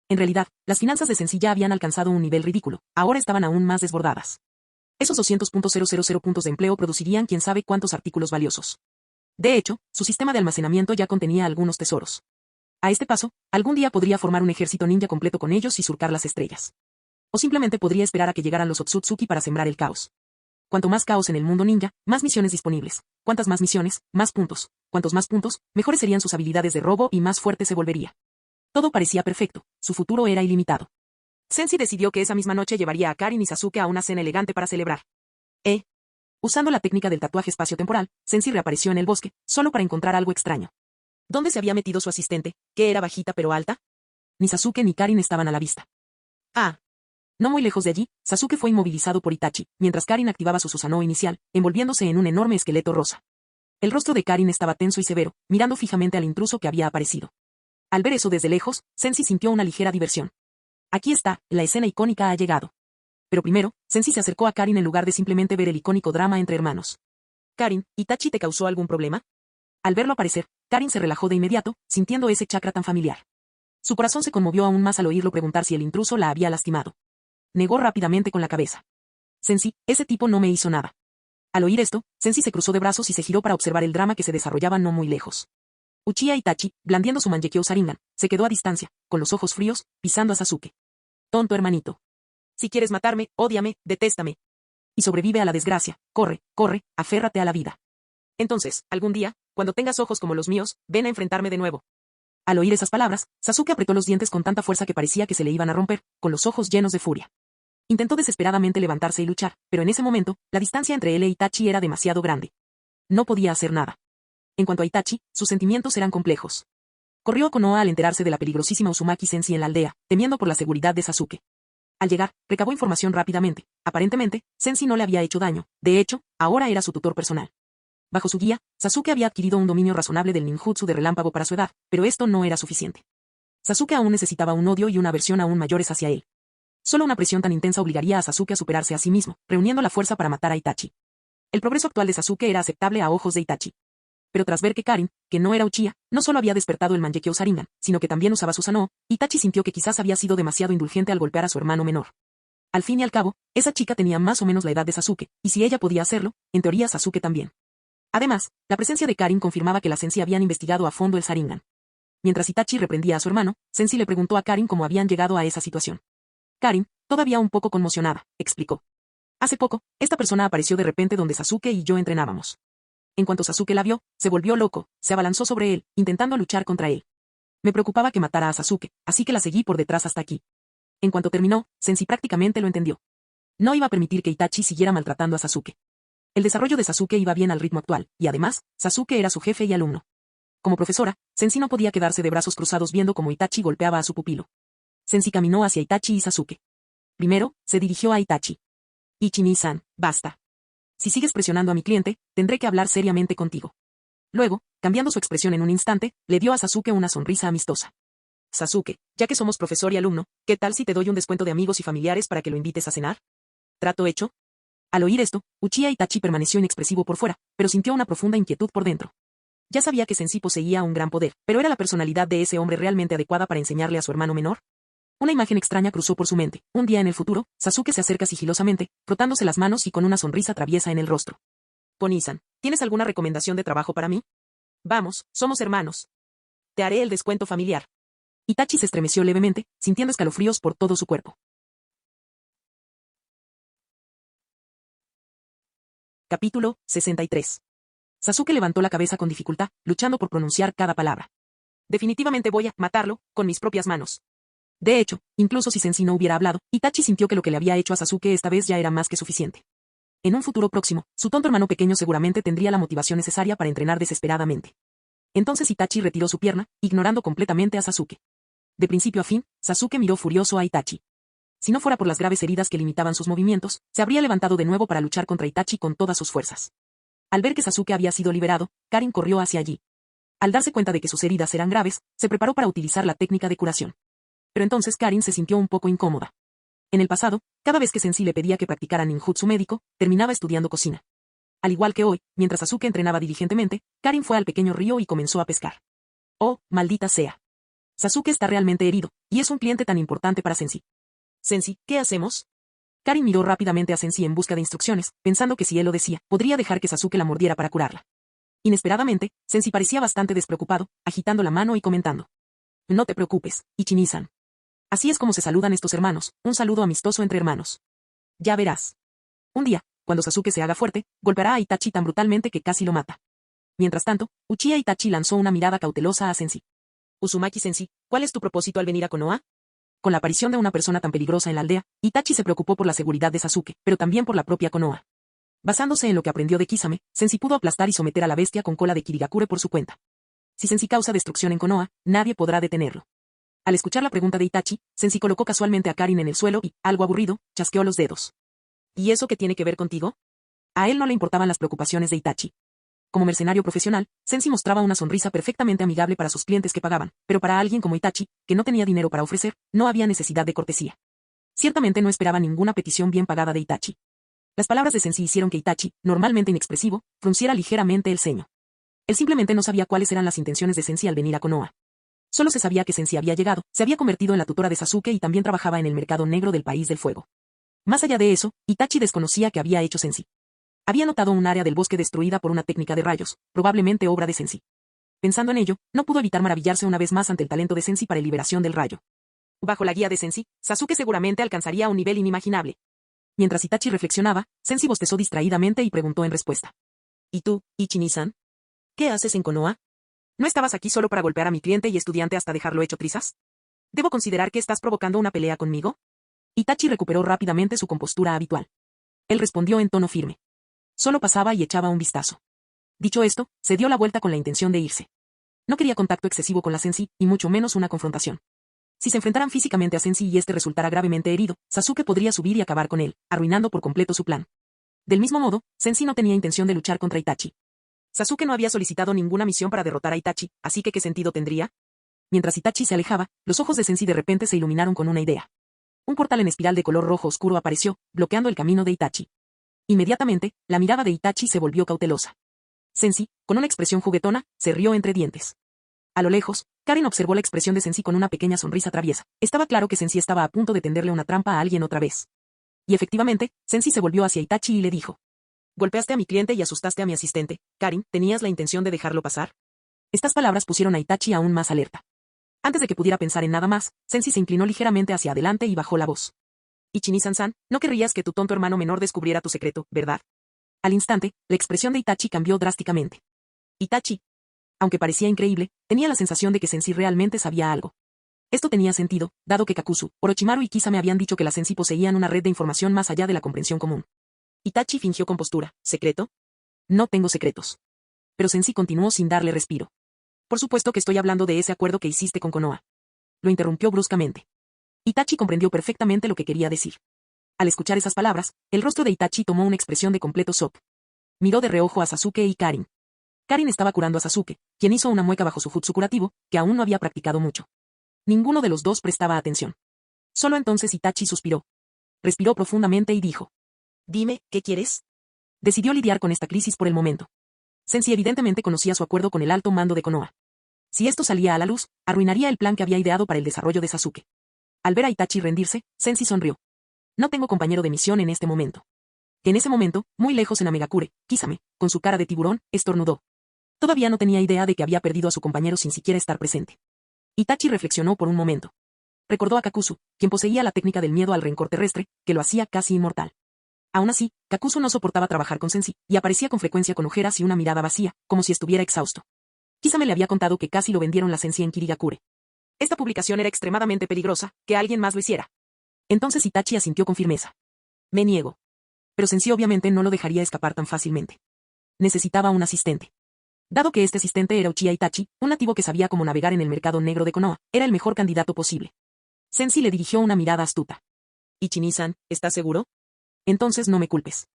En realidad, las finanzas de Sensi ya habían alcanzado un nivel ridículo, ahora estaban aún más desbordadas. Esos 200.000 puntos de empleo producirían quién sabe cuántos artículos valiosos. De hecho, su sistema de almacenamiento ya contenía algunos tesoros. A este paso, algún día podría formar un ejército ninja completo con ellos y surcar las estrellas. O simplemente podría esperar a que llegaran los Otsutsuki para sembrar el caos. Cuanto más caos en el mundo ninja, más misiones disponibles. Cuantas más misiones, más puntos. Cuantos más puntos, mejores serían sus habilidades de robo y más fuerte se volvería. Todo parecía perfecto, su futuro era ilimitado. Sensi decidió que esa misma noche llevaría a Karin y Sasuke a una cena elegante para celebrar. Usando la técnica del tatuaje espacio-temporal, Sensi reapareció en el bosque, solo para encontrar algo extraño. ¿Dónde se había metido su asistente, que era bajita pero alta? Ni Sasuke ni Karin estaban a la vista. No muy lejos de allí, Sasuke fue inmovilizado por Itachi, mientras Karin activaba su Susanoo inicial, envolviéndose en un enorme esqueleto rosa. El rostro de Karin estaba tenso y severo, mirando fijamente al intruso que había aparecido. Al ver eso desde lejos, Sensi sintió una ligera diversión. Aquí está, la escena icónica ha llegado. Pero primero, Sensi se acercó a Karin en lugar de simplemente ver el icónico drama entre hermanos. Karin, ¿Itachi te causó algún problema? Al verlo aparecer, Karin se relajó de inmediato, sintiendo ese chakra tan familiar. Su corazón se conmovió aún más al oírlo preguntar si el intruso la había lastimado. Negó rápidamente con la cabeza. Sensei, ese tipo no me hizo nada. Al oír esto, Sensei se cruzó de brazos y se giró para observar el drama que se desarrollaba no muy lejos. Uchiha Itachi, blandiendo su Mangekyo Sharingan, se quedó a distancia, con los ojos fríos, pisando a Sasuke. Tonto hermanito. Si quieres matarme, ódiame, detéstame. Y sobrevive a la desgracia, corre, corre, aférrate a la vida. Entonces, algún día, cuando tengas ojos como los míos, ven a enfrentarme de nuevo. Al oír esas palabras, Sasuke apretó los dientes con tanta fuerza que parecía que se le iban a romper, con los ojos llenos de furia. Intentó desesperadamente levantarse y luchar, pero en ese momento, la distancia entre él e Itachi era demasiado grande. No podía hacer nada. En cuanto a Itachi, sus sentimientos eran complejos. Corrió a Konoha al enterarse de la peligrosísima Uzumaki Sensei en la aldea, temiendo por la seguridad de Sasuke. Al llegar, recabó información rápidamente. Aparentemente, Sensei no le había hecho daño, de hecho, ahora era su tutor personal. Bajo su guía, Sasuke había adquirido un dominio razonable del ninjutsu de relámpago para su edad, pero esto no era suficiente. Sasuke aún necesitaba un odio y una aversión aún mayores hacia él. Solo una presión tan intensa obligaría a Sasuke a superarse a sí mismo, reuniendo la fuerza para matar a Itachi. El progreso actual de Sasuke era aceptable a ojos de Itachi. Pero tras ver que Karin, que no era Uchiha, no solo había despertado el Mangekyo Sharingan, sino que también usaba Susanoo, Itachi sintió que quizás había sido demasiado indulgente al golpear a su hermano menor. Al fin y al cabo, esa chica tenía más o menos la edad de Sasuke, y si ella podía hacerlo, en teoría Sasuke también. Además, la presencia de Karin confirmaba que las Sensei habían investigado a fondo el Sharingan. Mientras Itachi reprendía a su hermano, Sensei le preguntó a Karin cómo habían llegado a esa situación. Karin, todavía un poco conmocionada, explicó. Hace poco, esta persona apareció de repente donde Sasuke y yo entrenábamos. En cuanto Sasuke la vio, se volvió loco, se abalanzó sobre él, intentando luchar contra él. Me preocupaba que matara a Sasuke, así que la seguí por detrás hasta aquí. En cuanto terminó, Sensei prácticamente lo entendió. No iba a permitir que Itachi siguiera maltratando a Sasuke. El desarrollo de Sasuke iba bien al ritmo actual, y además, Sasuke era su jefe y alumno. Como profesora, Sensei no podía quedarse de brazos cruzados viendo cómo Itachi golpeaba a su pupilo. Sensei caminó hacia Itachi y Sasuke. Primero, se dirigió a Itachi. Ichini-san, basta. Si sigues presionando a mi cliente, tendré que hablar seriamente contigo. Luego, cambiando su expresión en un instante, le dio a Sasuke una sonrisa amistosa. Sasuke, ya que somos profesor y alumno, ¿qué tal si te doy un descuento de amigos y familiares para que lo invites a cenar? ¿Trato hecho? Al oír esto, Uchiha Itachi permaneció inexpresivo por fuera, pero sintió una profunda inquietud por dentro. Ya sabía que Sensei poseía un gran poder, pero ¿era la personalidad de ese hombre realmente adecuada para enseñarle a su hermano menor? Una imagen extraña cruzó por su mente. Un día en el futuro, Sasuke se acerca sigilosamente, frotándose las manos y con una sonrisa traviesa en el rostro. Koni-san, ¿tienes alguna recomendación de trabajo para mí? Vamos, somos hermanos. Te haré el descuento familiar. Itachi se estremeció levemente, sintiendo escalofríos por todo su cuerpo. Capítulo 63. Sasuke levantó la cabeza con dificultad, luchando por pronunciar cada palabra. Definitivamente voy a matarlo, con mis propias manos. De hecho, incluso si Sensei no hubiera hablado, Itachi sintió que lo que le había hecho a Sasuke esta vez ya era más que suficiente. En un futuro próximo, su tonto hermano pequeño seguramente tendría la motivación necesaria para entrenar desesperadamente. Entonces Itachi retiró su pierna, ignorando completamente a Sasuke. De principio a fin, Sasuke miró furioso a Itachi. Si no fuera por las graves heridas que limitaban sus movimientos, se habría levantado de nuevo para luchar contra Itachi con todas sus fuerzas. Al ver que Sasuke había sido liberado, Karin corrió hacia allí. Al darse cuenta de que sus heridas eran graves, se preparó para utilizar la técnica de curación. Pero entonces Karin se sintió un poco incómoda. En el pasado, cada vez que Sensei le pedía que practicara ninjutsu médico, terminaba estudiando cocina. Al igual que hoy, mientras Sasuke entrenaba diligentemente, Karin fue al pequeño río y comenzó a pescar. Oh, maldita sea. Sasuke está realmente herido, y es un cliente tan importante para Sensei. Sensei, ¿qué hacemos? Karin miró rápidamente a Sensei en busca de instrucciones, pensando que si él lo decía, podría dejar que Sasuke la mordiera para curarla. Inesperadamente, Sensei parecía bastante despreocupado, agitando la mano y comentando. No te preocupes, Ichini-san. Así es como se saludan estos hermanos, un saludo amistoso entre hermanos. Ya verás. Un día, cuando Sasuke se haga fuerte, golpeará a Itachi tan brutalmente que casi lo mata. Mientras tanto, Uchiha Itachi lanzó una mirada cautelosa a Sensei. Uzumaki Sensei, ¿cuál es tu propósito al venir a Konoha? Con la aparición de una persona tan peligrosa en la aldea, Itachi se preocupó por la seguridad de Sasuke, pero también por la propia Konoha. Basándose en lo que aprendió de Kisame, Sensei pudo aplastar y someter a la bestia con cola de Kirigakure por su cuenta. Si Sensei causa destrucción en Konoha, nadie podrá detenerlo. Al escuchar la pregunta de Itachi, Sensei colocó casualmente a Karin en el suelo y, algo aburrido, chasqueó los dedos. ¿Y eso qué tiene que ver contigo? A él no le importaban las preocupaciones de Itachi. Como mercenario profesional, Sensei mostraba una sonrisa perfectamente amigable para sus clientes que pagaban, pero para alguien como Itachi, que no tenía dinero para ofrecer, no había necesidad de cortesía. Ciertamente no esperaba ninguna petición bien pagada de Itachi. Las palabras de Sensei hicieron que Itachi, normalmente inexpresivo, frunciera ligeramente el ceño. Él simplemente no sabía cuáles eran las intenciones de Sensei al venir a Konoha. Solo se sabía que Sensei había llegado, se había convertido en la tutora de Sasuke y también trabajaba en el mercado negro del país del fuego. Más allá de eso, Itachi desconocía qué había hecho Sensei. Había notado un área del bosque destruida por una técnica de rayos, probablemente obra de Sensei. Pensando en ello, no pudo evitar maravillarse una vez más ante el talento de Sensei para la liberación del rayo. Bajo la guía de Sensei, Sasuke seguramente alcanzaría un nivel inimaginable. Mientras Itachi reflexionaba, Sensei bostezó distraídamente y preguntó en respuesta. ¿Y tú, Ichi-ni-san? ¿Qué haces en Konoha? ¿No estabas aquí solo para golpear a mi cliente y estudiante hasta dejarlo hecho trizas? ¿Debo considerar que estás provocando una pelea conmigo? Itachi recuperó rápidamente su compostura habitual. Él respondió en tono firme. Solo pasaba y echaba un vistazo. Dicho esto, se dio la vuelta con la intención de irse. No quería contacto excesivo con la Sensei, y mucho menos una confrontación. Si se enfrentaran físicamente a Sensei y este resultara gravemente herido, Sasuke podría subir y acabar con él, arruinando por completo su plan. Del mismo modo, Sensei no tenía intención de luchar contra Itachi. Sasuke no había solicitado ninguna misión para derrotar a Itachi, así que ¿qué sentido tendría? Mientras Itachi se alejaba, los ojos de Sensei de repente se iluminaron con una idea. Un portal en espiral de color rojo oscuro apareció, bloqueando el camino de Itachi. Inmediatamente, la mirada de Itachi se volvió cautelosa. Sensei, con una expresión juguetona, se rió entre dientes. A lo lejos, Karen observó la expresión de Sensei con una pequeña sonrisa traviesa. Estaba claro que Sensei estaba a punto de tenderle una trampa a alguien otra vez. Y efectivamente, Sensei se volvió hacia Itachi y le dijo. Golpeaste a mi cliente y asustaste a mi asistente. Karin, ¿tenías la intención de dejarlo pasar? Estas palabras pusieron a Itachi aún más alerta. Antes de que pudiera pensar en nada más, Sensei se inclinó ligeramente hacia adelante y bajó la voz. Ichi-ni-san, no querrías que tu tonto hermano menor descubriera tu secreto, ¿verdad? Al instante, la expresión de Itachi cambió drásticamente. Itachi. Aunque parecía increíble, tenía la sensación de que Sensei realmente sabía algo. Esto tenía sentido, dado que Kakuzu, Orochimaru y Kisame habían dicho que las Sensei poseían una red de información más allá de la comprensión común. Itachi fingió compostura. ¿Secreto? No tengo secretos. Pero Sensei continuó sin darle respiro. Por supuesto que estoy hablando de ese acuerdo que hiciste con Konoha. Lo interrumpió bruscamente. Itachi comprendió perfectamente lo que quería decir. Al escuchar esas palabras, el rostro de Itachi tomó una expresión de completo shock. Miró de reojo a Sasuke y Karin. Karin estaba curando a Sasuke, quien hizo una mueca bajo su jutsu curativo, que aún no había practicado mucho. Ninguno de los dos prestaba atención. Solo entonces Itachi suspiró. Respiró profundamente y dijo. Dime, ¿qué quieres? Decidió lidiar con esta crisis por el momento. Sensei evidentemente conocía su acuerdo con el alto mando de Konoha. Si esto salía a la luz, arruinaría el plan que había ideado para el desarrollo de Sasuke. Al ver a Itachi rendirse, Sensei sonrió. No tengo compañero de misión en este momento. En ese momento, muy lejos en Amegakure, Kisame, con su cara de tiburón, estornudó. Todavía no tenía idea de que había perdido a su compañero sin siquiera estar presente. Itachi reflexionó por un momento. Recordó a Kakuzu, quien poseía la técnica del miedo al rencor terrestre, que lo hacía casi inmortal. Aún así, Kakuzu no soportaba trabajar con Sensei, y aparecía con frecuencia con ojeras y una mirada vacía, como si estuviera exhausto. Kisame le había contado que casi lo vendieron la Sensei en Kirigakure. Esta publicación era extremadamente peligrosa, que alguien más lo hiciera. Entonces Itachi asintió con firmeza. Me niego. Pero Sensei obviamente no lo dejaría escapar tan fácilmente. Necesitaba un asistente. Dado que este asistente era Uchiha Itachi, un nativo que sabía cómo navegar en el mercado negro de Konoha, era el mejor candidato posible. Sensei le dirigió una mirada astuta. Ichi-ni-san, ¿estás seguro? Entonces no me culpes.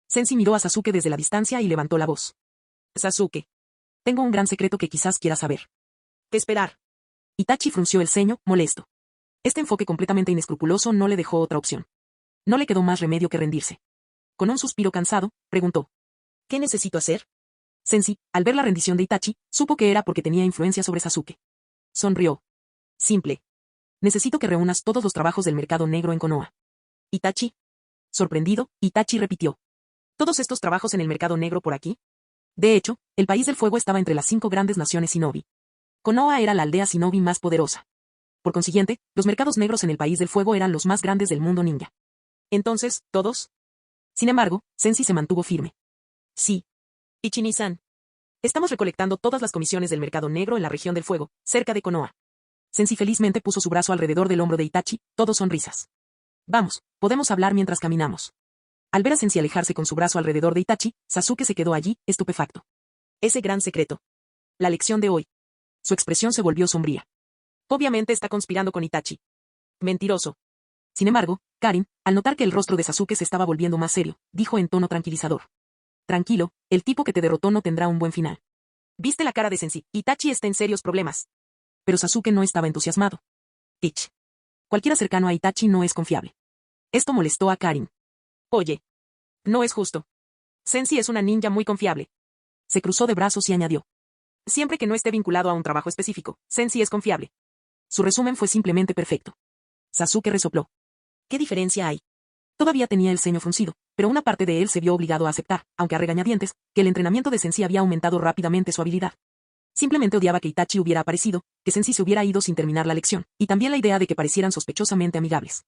Sensei miró a Sasuke desde la distancia y levantó la voz. Sasuke. Tengo un gran secreto que quizás quieras saber. Esperar. Itachi frunció el ceño, molesto. Este enfoque completamente inescrupuloso no le dejó otra opción. No le quedó más remedio que rendirse. Con un suspiro cansado, preguntó. ¿Qué necesito hacer? Sensei, al ver la rendición de Itachi, supo que era porque tenía influencia sobre Sasuke. Sonrió. Simple. Necesito que reúnas todos los trabajos del mercado negro en Konoha. Itachi. Sorprendido, Itachi repitió. ¿Todos estos trabajos en el mercado negro por aquí? De hecho, el país del fuego estaba entre las 5 grandes naciones shinobi. Konoha era la aldea shinobi más poderosa. Por consiguiente, los mercados negros en el país del fuego eran los más grandes del mundo ninja. Entonces, ¿todos? Sin embargo, Sensei se mantuvo firme. Sí. Ichi-ni-san. Estamos recolectando todas las comisiones del mercado negro en la región del fuego, cerca de Konoha. Sensei felizmente puso su brazo alrededor del hombro de Itachi, todo sonrisas. Vamos, podemos hablar mientras caminamos. Al ver a Sensei alejarse con su brazo alrededor de Itachi, Sasuke se quedó allí, estupefacto. Ese gran secreto. La lección de hoy. Su expresión se volvió sombría. Obviamente está conspirando con Itachi. Mentiroso. Sin embargo, Karin, al notar que el rostro de Sasuke se estaba volviendo más serio, dijo en tono tranquilizador. Tranquilo, el tipo que te derrotó no tendrá un buen final. ¿Viste la cara de Sensei? Itachi está en serios problemas. Pero Sasuke no estaba entusiasmado. Ich. Cualquiera cercano a Itachi no es confiable. Esto molestó a Karin. Oye. No es justo. Sensei es una ninja muy confiable. Se cruzó de brazos y añadió. Siempre que no esté vinculado a un trabajo específico, Sensei es confiable. Su resumen fue simplemente perfecto. Sasuke resopló. ¿Qué diferencia hay? Todavía tenía el ceño fruncido, pero una parte de él se vio obligado a aceptar, aunque a regañadientes, que el entrenamiento de Sensei había aumentado rápidamente su habilidad. Simplemente odiaba que Itachi hubiera aparecido, que Sensei se hubiera ido sin terminar la lección, y también la idea de que parecieran sospechosamente amigables.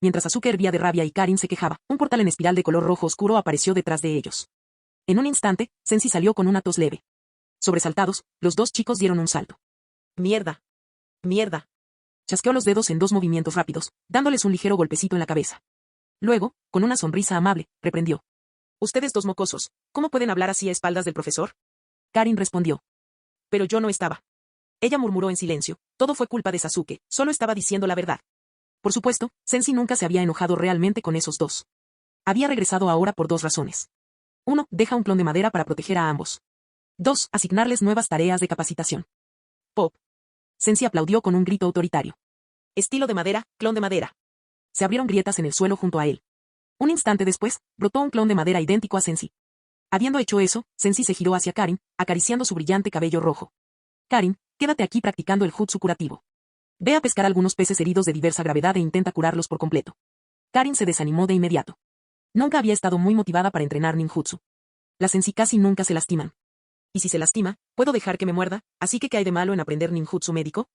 Mientras Sasuke hervía de rabia y Karin se quejaba, un portal en espiral de color rojo oscuro apareció detrás de ellos. En un instante, Sensei salió con una tos leve. Sobresaltados, los dos chicos dieron un salto. ¡Mierda! ¡Mierda! Chasqueó los dedos en dos movimientos rápidos, dándoles un ligero golpecito en la cabeza. Luego, con una sonrisa amable, reprendió. Ustedes dos mocosos, ¿cómo pueden hablar así a espaldas del profesor? Karin respondió. Pero yo no estaba. Ella murmuró en silencio, todo fue culpa de Sasuke, solo estaba diciendo la verdad. Por supuesto, Sensei nunca se había enojado realmente con esos dos. Había regresado ahora por dos razones. 1. Deja un clon de madera para proteger a ambos. 2. Asignarles nuevas tareas de capacitación. Pop. Sensei aplaudió con un grito autoritario. Estilo de madera, clon de madera. Se abrieron grietas en el suelo junto a él. Un instante después, brotó un clon de madera idéntico a Sensei. Habiendo hecho eso, Sensei se giró hacia Karin, acariciando su brillante cabello rojo. Karin, quédate aquí practicando el jutsu curativo. Ve a pescar algunos peces heridos de diversa gravedad e intenta curarlos por completo. Karin se desanimó de inmediato. Nunca había estado muy motivada para entrenar ninjutsu. Las Sensei casi nunca se lastiman. Y si se lastima, puedo dejar que me muerda, así que ¿qué hay de malo en aprender ninjutsu médico?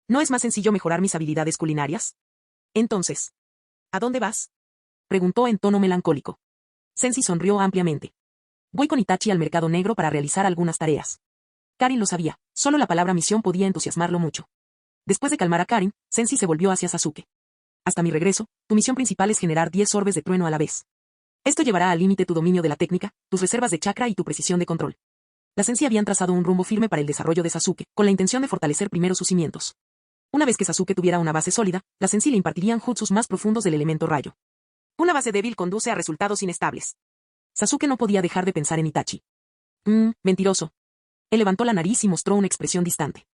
¿No es más sencillo mejorar mis habilidades culinarias? Entonces, ¿a dónde vas? Preguntó en tono melancólico. Sensei sonrió ampliamente. Voy con Itachi al mercado negro para realizar algunas tareas. Karin lo sabía, solo la palabra misión podía entusiasmarlo mucho. Después de calmar a Karin, Sensei se volvió hacia Sasuke. Hasta mi regreso, tu misión principal es generar 10 orbes de trueno a la vez. Esto llevará al límite tu dominio de la técnica, tus reservas de chakra y tu precisión de control. Las Sensei habían trazado un rumbo firme para el desarrollo de Sasuke, con la intención de fortalecer primero sus cimientos. Una vez que Sasuke tuviera una base sólida, las Sensei le impartirían jutsus más profundos del elemento rayo. Una base débil conduce a resultados inestables. Sasuke no podía dejar de pensar en Itachi. Mentiroso. Él levantó la nariz y mostró una expresión distante.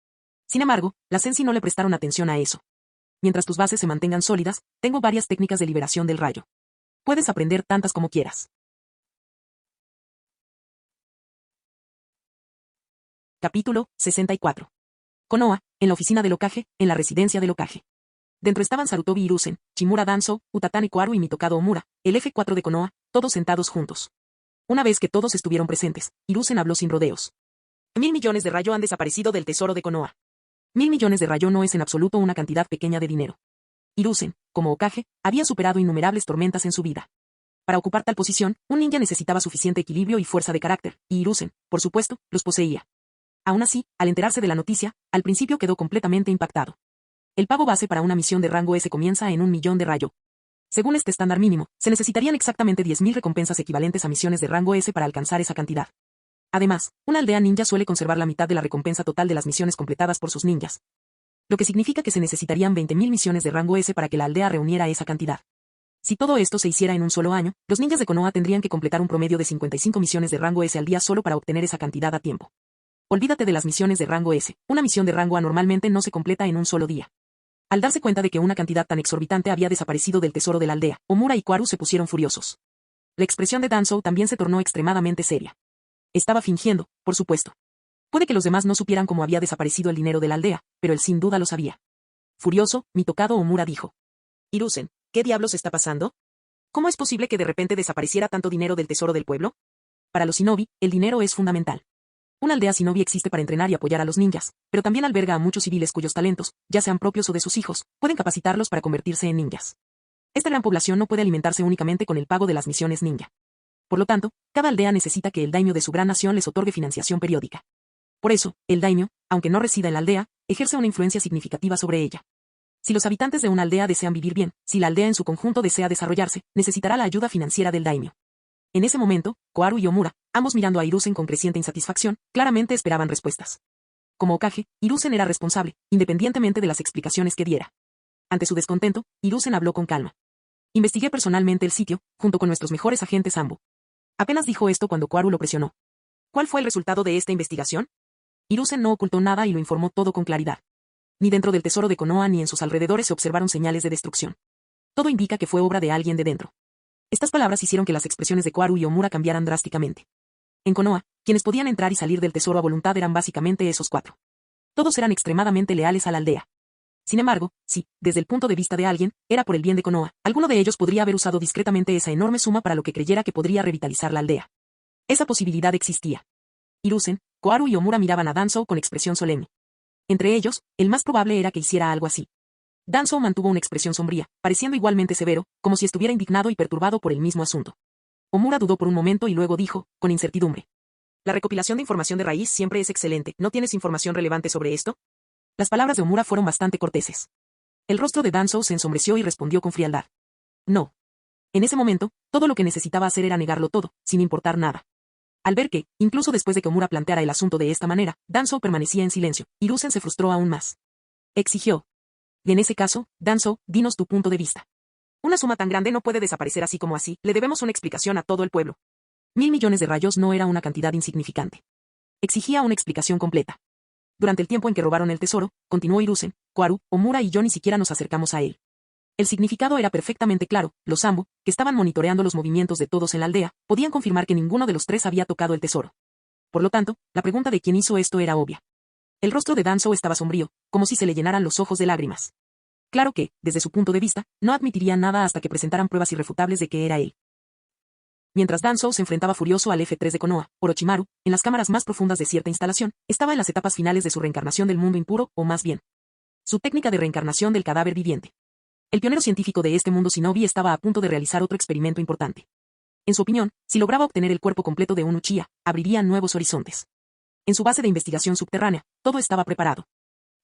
Sin embargo, las Sensei no le prestaron atención a eso. Mientras tus bases se mantengan sólidas, tengo varias técnicas de liberación del rayo. Puedes aprender tantas como quieras. Capítulo 64. Konoha, en la oficina del Hokage, en la residencia del Hokage. Dentro estaban Sarutobi Hiruzen, Shimura Danzo, Utatane Koharu y Mitokado Omura, el F4 de Konoha, todos sentados juntos. Una vez que todos estuvieron presentes, Hiruzen habló sin rodeos. 1000 millones de rayo han desaparecido del tesoro de Konoha. 1000 millones de rayo no es en absoluto una cantidad pequeña de dinero. Hiruzen, como Hokage, había superado innumerables tormentas en su vida. Para ocupar tal posición, un ninja necesitaba suficiente equilibrio y fuerza de carácter, y Hiruzen, por supuesto, los poseía. Aún así, al enterarse de la noticia, al principio quedó completamente impactado. El pago base para una misión de rango S comienza en 1 millón de rayo. Según este estándar mínimo, se necesitarían exactamente 10.000 recompensas equivalentes a misiones de rango S para alcanzar esa cantidad. Además, una aldea ninja suele conservar la mitad de la recompensa total de las misiones completadas por sus ninjas. Lo que significa que se necesitarían 20.000 misiones de rango S para que la aldea reuniera esa cantidad. Si todo esto se hiciera en un solo año, los ninjas de Konoha tendrían que completar un promedio de 55 misiones de rango S al día solo para obtener esa cantidad a tiempo. Olvídate de las misiones de rango S, una misión de rango A normalmente no se completa en un solo día. Al darse cuenta de que una cantidad tan exorbitante había desaparecido del tesoro de la aldea, Omura y Koharu se pusieron furiosos. La expresión de Danzo también se tornó extremadamente seria. Estaba fingiendo, por supuesto. Puede que los demás no supieran cómo había desaparecido el dinero de la aldea, pero él sin duda lo sabía. Furioso, Mitokado Omura dijo. Hiruzen, ¿qué diablos está pasando? ¿Cómo es posible que de repente desapareciera tanto dinero del tesoro del pueblo? Para los shinobi, el dinero es fundamental. Una aldea shinobi existe para entrenar y apoyar a los ninjas, pero también alberga a muchos civiles cuyos talentos, ya sean propios o de sus hijos, pueden capacitarlos para convertirse en ninjas. Esta gran población no puede alimentarse únicamente con el pago de las misiones ninja. Por lo tanto, cada aldea necesita que el daimyo de su gran nación les otorgue financiación periódica. Por eso, el daimyo, aunque no resida en la aldea, ejerce una influencia significativa sobre ella. Si los habitantes de una aldea desean vivir bien, si la aldea en su conjunto desea desarrollarse, necesitará la ayuda financiera del daimyo. En ese momento, Koharu y Omura, ambos mirando a Hiruzen con creciente insatisfacción, claramente esperaban respuestas. Como Hokage, Hiruzen era responsable, independientemente de las explicaciones que diera. Ante su descontento, Hiruzen habló con calma. Investigué personalmente el sitio, junto con nuestros mejores agentes Ambu. Apenas dijo esto cuando Koharu lo presionó. ¿Cuál fue el resultado de esta investigación? Hiruzen no ocultó nada y lo informó todo con claridad. Ni dentro del tesoro de Konoha ni en sus alrededores se observaron señales de destrucción. Todo indica que fue obra de alguien de dentro. Estas palabras hicieron que las expresiones de Koharu y Omura cambiaran drásticamente. En Konoha, quienes podían entrar y salir del tesoro a voluntad eran básicamente esos 4. Todos eran extremadamente leales a la aldea. Sin embargo, si, desde el punto de vista de alguien, era por el bien de Konoha, alguno de ellos podría haber usado discretamente esa enorme suma para lo que creyera que podría revitalizar la aldea. Esa posibilidad existía. Hiruzen, Koharu y Omura miraban a Danzō con expresión solemne. Entre ellos, el más probable era que hiciera algo así. Danzō mantuvo una expresión sombría, pareciendo igualmente severo, como si estuviera indignado y perturbado por el mismo asunto. Omura dudó por un momento y luego dijo, con incertidumbre: La recopilación de información de raíz siempre es excelente. ¿No tienes información relevante sobre esto? Las palabras de Omura fueron bastante corteses. El rostro de Danzō se ensombreció y respondió con frialdad: No. En ese momento, todo lo que necesitaba hacer era negarlo todo, sin importar nada. Al ver que, incluso después de que Omura planteara el asunto de esta manera, Danzō permanecía en silencio, Hiruzen se frustró aún más. Exigió: Y en ese caso, Danzō, dinos tu punto de vista. Una suma tan grande no puede desaparecer así como así, le debemos una explicación a todo el pueblo. 1.000 millones de rayos no era una cantidad insignificante. Exigía una explicación completa. Durante el tiempo en que robaron el tesoro, continuó Hiruzen, Koharu, Omura y yo ni siquiera nos acercamos a él. El significado era perfectamente claro. Los Zambu, que estaban monitoreando los movimientos de todos en la aldea, podían confirmar que ninguno de los 3 había tocado el tesoro. Por lo tanto, la pregunta de quién hizo esto era obvia. El rostro de Danzō estaba sombrío, como si se le llenaran los ojos de lágrimas. Claro que, desde su punto de vista, no admitiría nada hasta que presentaran pruebas irrefutables de que era él. Mientras Danzō se enfrentaba furioso al F3 de Konoha, Orochimaru, en las cámaras más profundas de cierta instalación, estaba en las etapas finales de su reencarnación del mundo impuro, o más bien, su técnica de reencarnación del cadáver viviente. El pionero científico de este mundo shinobi estaba a punto de realizar otro experimento importante. En su opinión, si lograba obtener el cuerpo completo de un Uchiha, abriría nuevos horizontes. En su base de investigación subterránea, todo estaba preparado.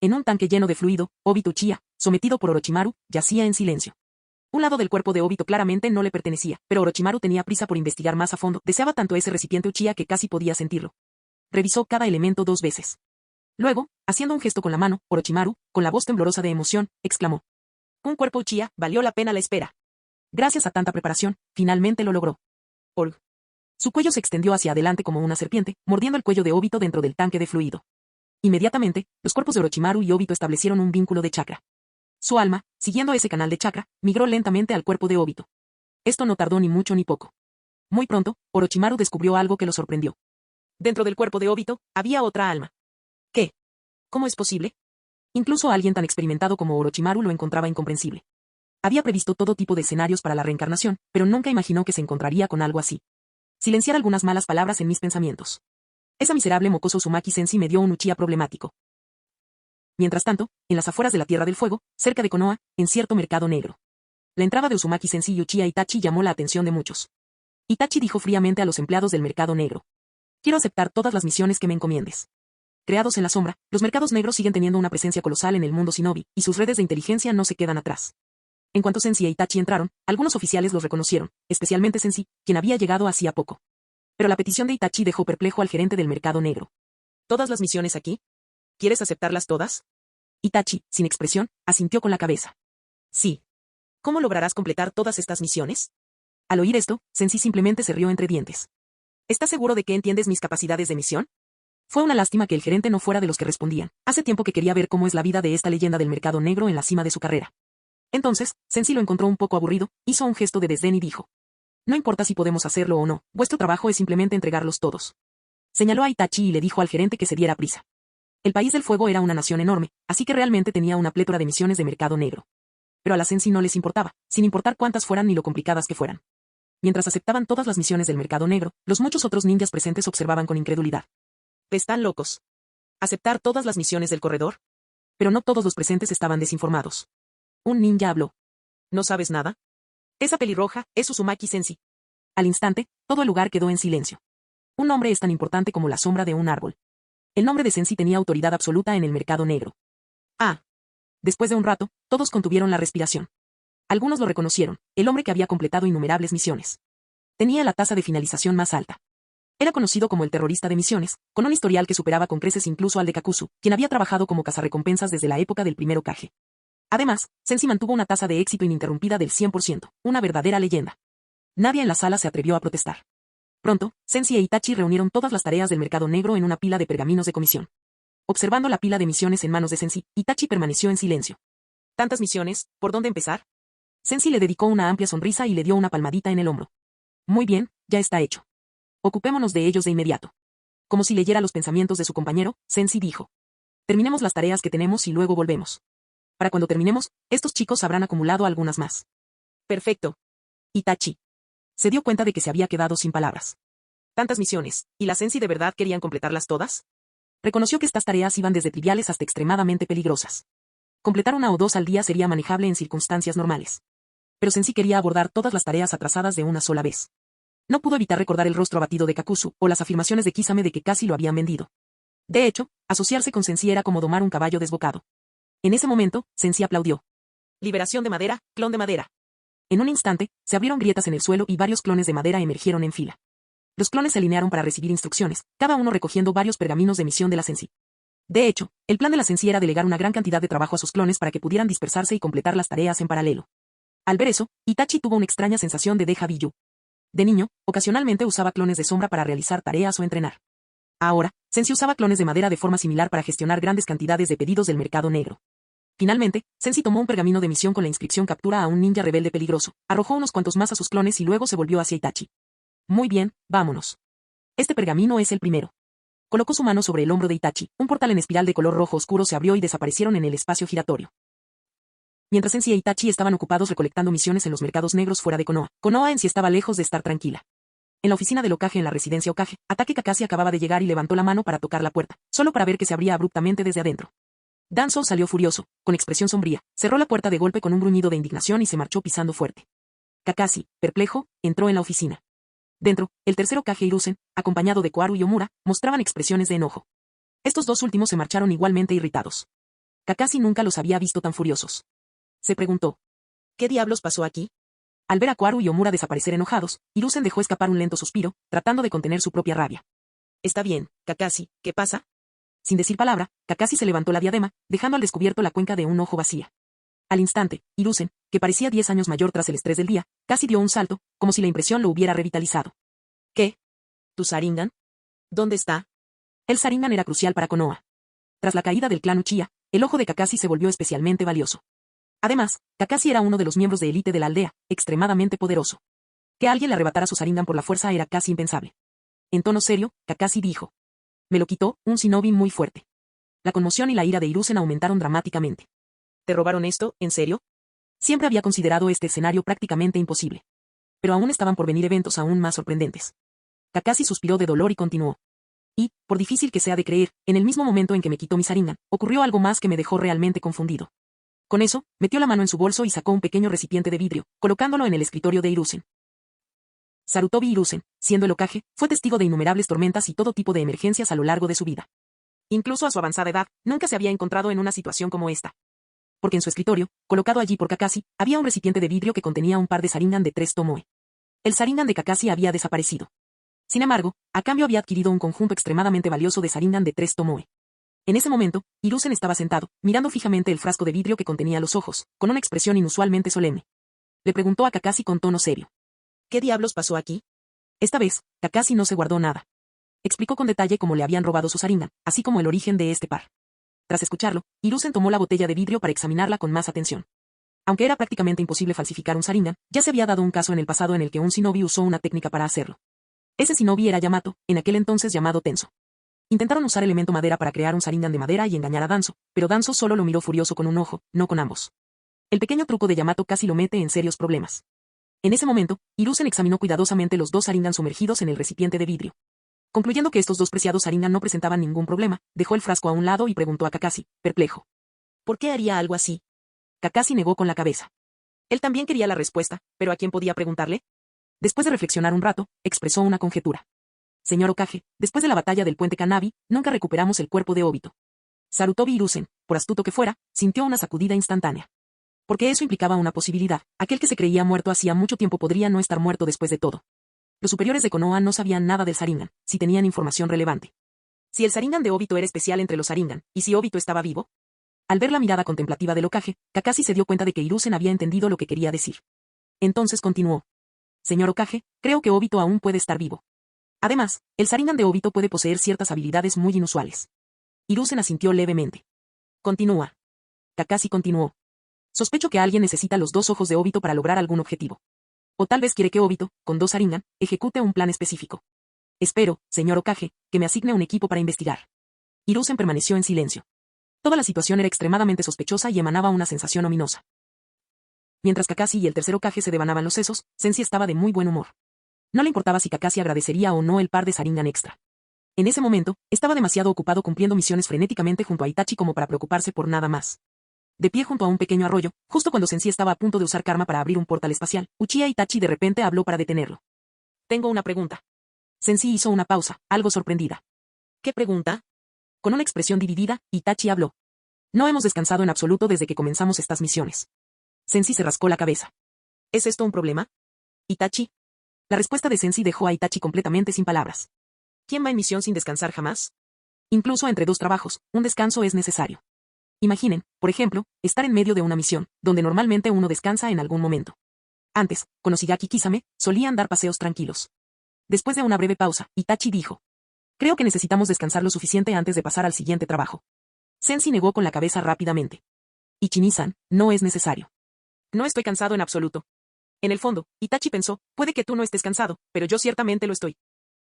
En un tanque lleno de fluido, Obito Uchiha, sometido por Orochimaru, yacía en silencio. Un lado del cuerpo de Obito claramente no le pertenecía, pero Orochimaru tenía prisa por investigar más a fondo, deseaba tanto ese recipiente Uchiha que casi podía sentirlo. Revisó cada elemento 2 veces. Luego, haciendo un gesto con la mano, Orochimaru, con la voz temblorosa de emoción, exclamó: Un cuerpo Uchiha, valió la pena la espera. Gracias a tanta preparación, finalmente lo logró. Org. Su cuello se extendió hacia adelante como una serpiente, mordiendo el cuello de Obito dentro del tanque de fluido. Inmediatamente, los cuerpos de Orochimaru y Obito establecieron un vínculo de chakra. Su alma, siguiendo ese canal de chakra, migró lentamente al cuerpo de Obito. Esto no tardó ni mucho ni poco. Muy pronto, Orochimaru descubrió algo que lo sorprendió. Dentro del cuerpo de Obito, había otra alma. ¿Qué? ¿Cómo es posible? Incluso alguien tan experimentado como Orochimaru lo encontraba incomprensible. Había previsto todo tipo de escenarios para la reencarnación, pero nunca imaginó que se encontraría con algo así. Silenciar algunas malas palabras en mis pensamientos. Esa miserable mocoso Uzumaki Sensei me dio un Uchiha problemático. Mientras tanto, en las afueras de la Tierra del Fuego, cerca de Konoha, en cierto mercado negro. La entrada de Uzumaki Sensei y Uchiha Itachi llamó la atención de muchos. Itachi dijo fríamente a los empleados del mercado negro: Quiero aceptar todas las misiones que me encomiendes. Creados en la sombra, los mercados negros siguen teniendo una presencia colosal en el mundo shinobi, y sus redes de inteligencia no se quedan atrás. En cuanto Sensei e Itachi entraron, algunos oficiales los reconocieron, especialmente Sensei, quien había llegado hacía poco. Pero la petición de Itachi dejó perplejo al gerente del mercado negro. ¿Todas las misiones aquí? ¿Quieres aceptarlas todas? Itachi, sin expresión, asintió con la cabeza. Sí. ¿Cómo lograrás completar todas estas misiones? Al oír esto, Sensei simplemente se rió entre dientes. ¿Estás seguro de que entiendes mis capacidades de misión? Fue una lástima que el gerente no fuera de los que respondían. Hace tiempo que quería ver cómo es la vida de esta leyenda del mercado negro en la cima de su carrera. Entonces, Sensei lo encontró un poco aburrido, hizo un gesto de desdén y dijo: No importa si podemos hacerlo o no, vuestro trabajo es simplemente entregarlos todos. Señaló a Itachi y le dijo al gerente que se diera prisa. El país del fuego era una nación enorme, así que realmente tenía una plétora de misiones de mercado negro. Pero a la Sensei no les importaba, sin importar cuántas fueran ni lo complicadas que fueran. Mientras aceptaban todas las misiones del mercado negro, los muchos otros ninjas presentes observaban con incredulidad. ¿Están locos? ¿Aceptar todas las misiones del corredor? Pero no todos los presentes estaban desinformados. Un ninja habló. ¿No sabes nada? Esa pelirroja es Uzumaki Sensei. Al instante, todo el lugar quedó en silencio. Un nombre es tan importante como la sombra de un árbol. El nombre de Sensei tenía autoridad absoluta en el mercado negro. Ah. Después de un rato, todos contuvieron la respiración. Algunos lo reconocieron, el hombre que había completado innumerables misiones. Tenía la tasa de finalización más alta. Era conocido como el terrorista de misiones, con un historial que superaba con creces incluso al de Kakuzu, quien había trabajado como cazarrecompensas desde la época del primer Hokage. Además, Sensei mantuvo una tasa de éxito ininterrumpida del 100%, una verdadera leyenda. Nadie en la sala se atrevió a protestar. Pronto, Sensei e Itachi reunieron todas las tareas del mercado negro en una pila de pergaminos de comisión. Observando la pila de misiones en manos de Sensei, Itachi permaneció en silencio. ¿Tantas misiones? ¿Por dónde empezar? Sensei le dedicó una amplia sonrisa y le dio una palmadita en el hombro. Muy bien, ya está hecho. ocupémonos de ellos de inmediato. Como si leyera los pensamientos de su compañero, Sensi dijo. Terminemos las tareas que tenemos y luego volvemos. Para cuando terminemos, estos chicos habrán acumulado algunas más. Perfecto. Itachi se dio cuenta de que se había quedado sin palabras. Tantas misiones, ¿y las Sensi de verdad querían completarlas todas? Reconoció que estas tareas iban desde triviales hasta extremadamente peligrosas. Completar una o dos al día sería manejable en circunstancias normales. Pero Sensi quería abordar todas las tareas atrasadas de una sola vez. No pudo evitar recordar el rostro abatido de Kakuzu, o las afirmaciones de Kisame de que casi lo habían vendido. De hecho, asociarse con Sensi era como domar un caballo desbocado. En ese momento, Sensi aplaudió. Liberación de madera, clon de madera. En un instante, se abrieron grietas en el suelo y varios clones de madera emergieron en fila. Los clones se alinearon para recibir instrucciones, cada uno recogiendo varios pergaminos de misión de la Sensi. De hecho, el plan de la Sensi era delegar una gran cantidad de trabajo a sus clones para que pudieran dispersarse y completar las tareas en paralelo. Al ver eso, Itachi tuvo una extraña sensación de déjà vu. De niño, ocasionalmente usaba clones de sombra para realizar tareas o entrenar. Ahora, Sensi usaba clones de madera de forma similar para gestionar grandes cantidades de pedidos del mercado negro. Finalmente, Sensi tomó un pergamino de misión con la inscripción captura a un ninja rebelde peligroso, arrojó unos cuantos más a sus clones y luego se volvió hacia Itachi. Muy bien, vámonos. Este pergamino es el primero. Colocó su mano sobre el hombro de Itachi, un portal en espiral de color rojo oscuro se abrió y desaparecieron en el espacio giratorio. Mientras Sensi e Itachi estaban ocupados recolectando misiones en los mercados negros fuera de Konoha, Konoha en sí estaba lejos de estar tranquila. En la oficina del Hokage en la residencia Hokage, Atake Kakashi acababa de llegar y levantó la mano para tocar la puerta, solo para ver que se abría abruptamente desde adentro. Danzo salió furioso, con expresión sombría, cerró la puerta de golpe con un gruñido de indignación y se marchó pisando fuerte. Kakashi, perplejo, entró en la oficina. Dentro, el tercer Hokage Hiruzen, acompañado de Koharu y Omura, mostraban expresiones de enojo. Estos dos últimos se marcharon igualmente irritados. Kakashi nunca los había visto tan furiosos. Se preguntó. ¿Qué diablos pasó aquí? Al ver a Koharu y Omura desaparecer enojados, Hiruzen dejó escapar un lento suspiro, tratando de contener su propia rabia. Está bien, Kakashi, ¿qué pasa? Sin decir palabra, Kakashi se levantó la diadema, dejando al descubierto la cuenca de un ojo vacía. Al instante, Hiruzen, que parecía 10 años mayor tras el estrés del día, casi dio un salto, como si la impresión lo hubiera revitalizado. ¿Qué? ¿Tu Sharingan? ¿Dónde está? El Sharingan era crucial para Konoha. Tras la caída del clan Uchiha, el ojo de Kakashi se volvió especialmente valioso. Además, Kakashi era uno de los miembros de élite de la aldea, extremadamente poderoso. Que alguien le arrebatara su Sharingan por la fuerza era casi impensable. En tono serio, Kakashi dijo. Me lo quitó, un shinobi muy fuerte. La conmoción y la ira de Hiruzen aumentaron dramáticamente. ¿Te robaron esto, en serio? Siempre había considerado este escenario prácticamente imposible. Pero aún estaban por venir eventos aún más sorprendentes. Kakashi suspiró de dolor y continuó. Y, por difícil que sea de creer, en el mismo momento en que me quitó mi Sharingan, ocurrió algo más que me dejó realmente confundido. Con eso, metió la mano en su bolso y sacó un pequeño recipiente de vidrio, colocándolo en el escritorio de Hiruzen. Sarutobi Hiruzen, siendo el Hokage, fue testigo de innumerables tormentas y todo tipo de emergencias a lo largo de su vida. Incluso a su avanzada edad, nunca se había encontrado en una situación como esta. Porque en su escritorio, colocado allí por Kakashi, había un recipiente de vidrio que contenía un par de Sharingan de 3 tomoe. El Sharingan de Kakashi había desaparecido. Sin embargo, a cambio había adquirido un conjunto extremadamente valioso de Sharingan de 3 tomoe. En ese momento, Hiruzen estaba sentado, mirando fijamente el frasco de vidrio que contenía los ojos, con una expresión inusualmente solemne. Le preguntó a Kakashi con tono serio. ¿Qué diablos pasó aquí? Esta vez, Kakashi no se guardó nada. Explicó con detalle cómo le habían robado su Sharingan, así como el origen de este par. Tras escucharlo, Hiruzen tomó la botella de vidrio para examinarla con más atención. Aunque era prácticamente imposible falsificar un Sharingan, ya se había dado un caso en el pasado en el que un shinobi usó una técnica para hacerlo. Ese shinobi era Yamato, en aquel entonces llamado Tenso. Intentaron usar elemento madera para crear un Sharingan de madera y engañar a Danzo, pero Danzo solo lo miró furioso con un ojo, no con ambos. El pequeño truco de Yamato casi lo mete en serios problemas. En ese momento, Hiruzen examinó cuidadosamente los dos Sharingan sumergidos en el recipiente de vidrio. Concluyendo que estos dos preciados Sharingan no presentaban ningún problema, dejó el frasco a un lado y preguntó a Kakashi, perplejo. ¿Por qué haría algo así? Kakashi negó con la cabeza. Él también quería la respuesta, pero ¿a quién podía preguntarle? Después de reflexionar un rato, expresó una conjetura. Señor Hokage, después de la batalla del puente Kanabi, nunca recuperamos el cuerpo de Obito. Sarutobi Hiruzen, por astuto que fuera, sintió una sacudida instantánea. Porque eso implicaba una posibilidad, aquel que se creía muerto hacía mucho tiempo podría no estar muerto después de todo. Los superiores de Konoha no sabían nada del Sharingan, si tenían información relevante. Si el Sharingan de Obito era especial entre los Sharingan, ¿y si Obito estaba vivo? Al ver la mirada contemplativa del Hokage, Kakashi se dio cuenta de que Hiruzen había entendido lo que quería decir. Entonces continuó. Señor Hokage, creo que Obito aún puede estar vivo. Además, el Sharingan de Obito puede poseer ciertas habilidades muy inusuales. Hiruzen asintió levemente. Continúa. Kakashi continuó. Sospecho que alguien necesita los dos ojos de Obito para lograr algún objetivo. O tal vez quiere que Obito, con dos Sharingan, ejecute un plan específico. Espero, señor Okage, que me asigne un equipo para investigar. Hiruzen permaneció en silencio. Toda la situación era extremadamente sospechosa y emanaba una sensación ominosa. Mientras Kakashi y el tercer Hokage se devanaban los sesos, Sensei estaba de muy buen humor. No le importaba si Kakashi agradecería o no el par de Sharingan extra. En ese momento, estaba demasiado ocupado cumpliendo misiones frenéticamente junto a Itachi como para preocuparse por nada más. De pie junto a un pequeño arroyo, justo cuando Sensei estaba a punto de usar karma para abrir un portal espacial, Uchiha Itachi de repente habló para detenerlo. Tengo una pregunta. Sensei hizo una pausa, algo sorprendida. ¿Qué pregunta? Con una expresión dividida, Itachi habló. No hemos descansado en absoluto desde que comenzamos estas misiones. Sensei se rascó la cabeza. ¿Es esto un problema? Itachi. La respuesta de Sensei dejó a Itachi completamente sin palabras. ¿Quién va en misión sin descansar jamás? Incluso entre dos trabajos, un descanso es necesario. Imaginen, por ejemplo, estar en medio de una misión, donde normalmente uno descansa en algún momento. Antes, con Oshigaki Kisame, solían dar paseos tranquilos. Después de una breve pausa, Itachi dijo. Creo que necesitamos descansar lo suficiente antes de pasar al siguiente trabajo. Sensei negó con la cabeza rápidamente. Ichini-san, no es necesario. No estoy cansado en absoluto. En el fondo, Itachi pensó, puede que tú no estés cansado, pero yo ciertamente lo estoy.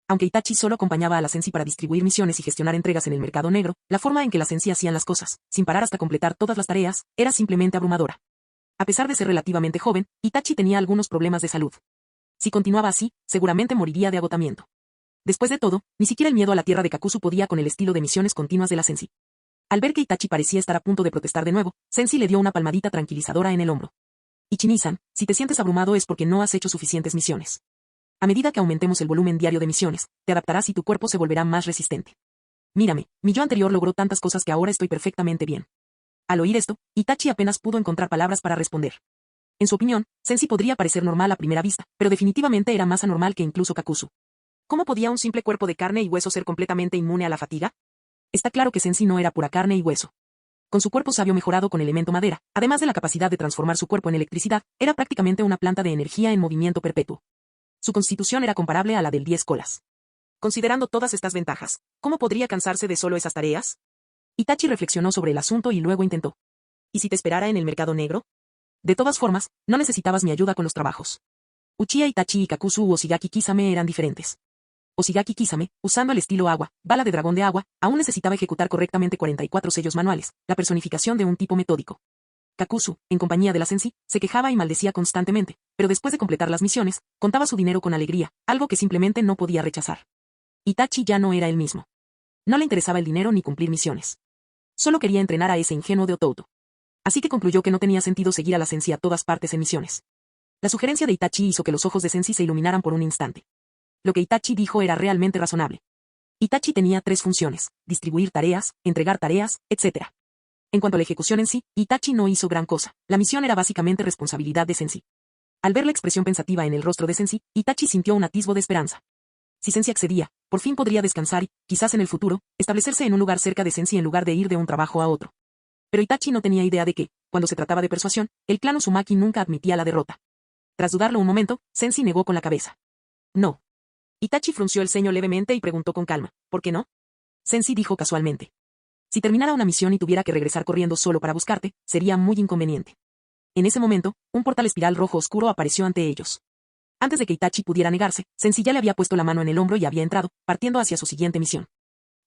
Aunque Itachi solo acompañaba a la Sensei para distribuir misiones y gestionar entregas en el mercado negro, la forma en que la Sensei hacían las cosas, sin parar hasta completar todas las tareas, era simplemente abrumadora. A pesar de ser relativamente joven, Itachi tenía algunos problemas de salud. Si continuaba así, seguramente moriría de agotamiento. Después de todo, ni siquiera el miedo a la tierra de Kakuzu podía con el estilo de misiones continuas de la Sensei. Al ver que Itachi parecía estar a punto de protestar de nuevo, Sensei le dio una palmadita tranquilizadora en el hombro. Ichini-san, si te sientes abrumado es porque no has hecho suficientes misiones. A medida que aumentemos el volumen diario de misiones, te adaptarás y tu cuerpo se volverá más resistente. Mírame, mi yo anterior logró tantas cosas que ahora estoy perfectamente bien. Al oír esto, Itachi apenas pudo encontrar palabras para responder. En su opinión, Sensei podría parecer normal a primera vista, pero definitivamente era más anormal que incluso Kakuzu. ¿Cómo podía un simple cuerpo de carne y hueso ser completamente inmune a la fatiga? Está claro que Sensei no era pura carne y hueso. Con su cuerpo sabio mejorado con elemento madera, además de la capacidad de transformar su cuerpo en electricidad, era prácticamente una planta de energía en movimiento perpetuo. Su constitución era comparable a la del 10 colas. Considerando todas estas ventajas, ¿cómo podría cansarse de solo esas tareas? Itachi reflexionó sobre el asunto y luego intentó. ¿Y si te esperara en el mercado negro? De todas formas, no necesitabas mi ayuda con los trabajos. Uchiha Itachi y Kakuzu u Oshigaki Kisame eran diferentes. Oshigaki Kisame, usando el estilo agua, bala de dragón de agua, aún necesitaba ejecutar correctamente 44 sellos manuales, la personificación de un tipo metódico. Kakuzu, en compañía de la Sensei, se quejaba y maldecía constantemente, pero después de completar las misiones, contaba su dinero con alegría, algo que simplemente no podía rechazar. Itachi ya no era el mismo. No le interesaba el dinero ni cumplir misiones. Solo quería entrenar a ese ingenuo de Otouto. Así que concluyó que no tenía sentido seguir a la Sensei a todas partes en misiones. La sugerencia de Itachi hizo que los ojos de Sensei se iluminaran por un instante. Lo que Itachi dijo era realmente razonable. Itachi tenía 3 funciones: distribuir tareas, entregar tareas, etc. En cuanto a la ejecución en sí, Itachi no hizo gran cosa. La misión era básicamente responsabilidad de Sensei. Al ver la expresión pensativa en el rostro de Sensei, Itachi sintió un atisbo de esperanza. Si Sensei accedía, por fin podría descansar y, quizás en el futuro, establecerse en un lugar cerca de Sensei en lugar de ir de un trabajo a otro. Pero Itachi no tenía idea de que, cuando se trataba de persuasión, el clan Uzumaki nunca admitía la derrota. Tras dudarlo un momento, Sensei negó con la cabeza. No. Itachi frunció el ceño levemente y preguntó con calma, ¿por qué no? Sensei dijo casualmente. Si terminara una misión y tuviera que regresar corriendo solo para buscarte, sería muy inconveniente. En ese momento, un portal espiral rojo oscuro apareció ante ellos. Antes de que Itachi pudiera negarse, Sensei ya le había puesto la mano en el hombro y había entrado, partiendo hacia su siguiente misión.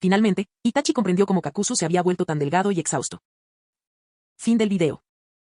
Finalmente, Itachi comprendió cómo Kakuzu se había vuelto tan delgado y exhausto. Fin del video.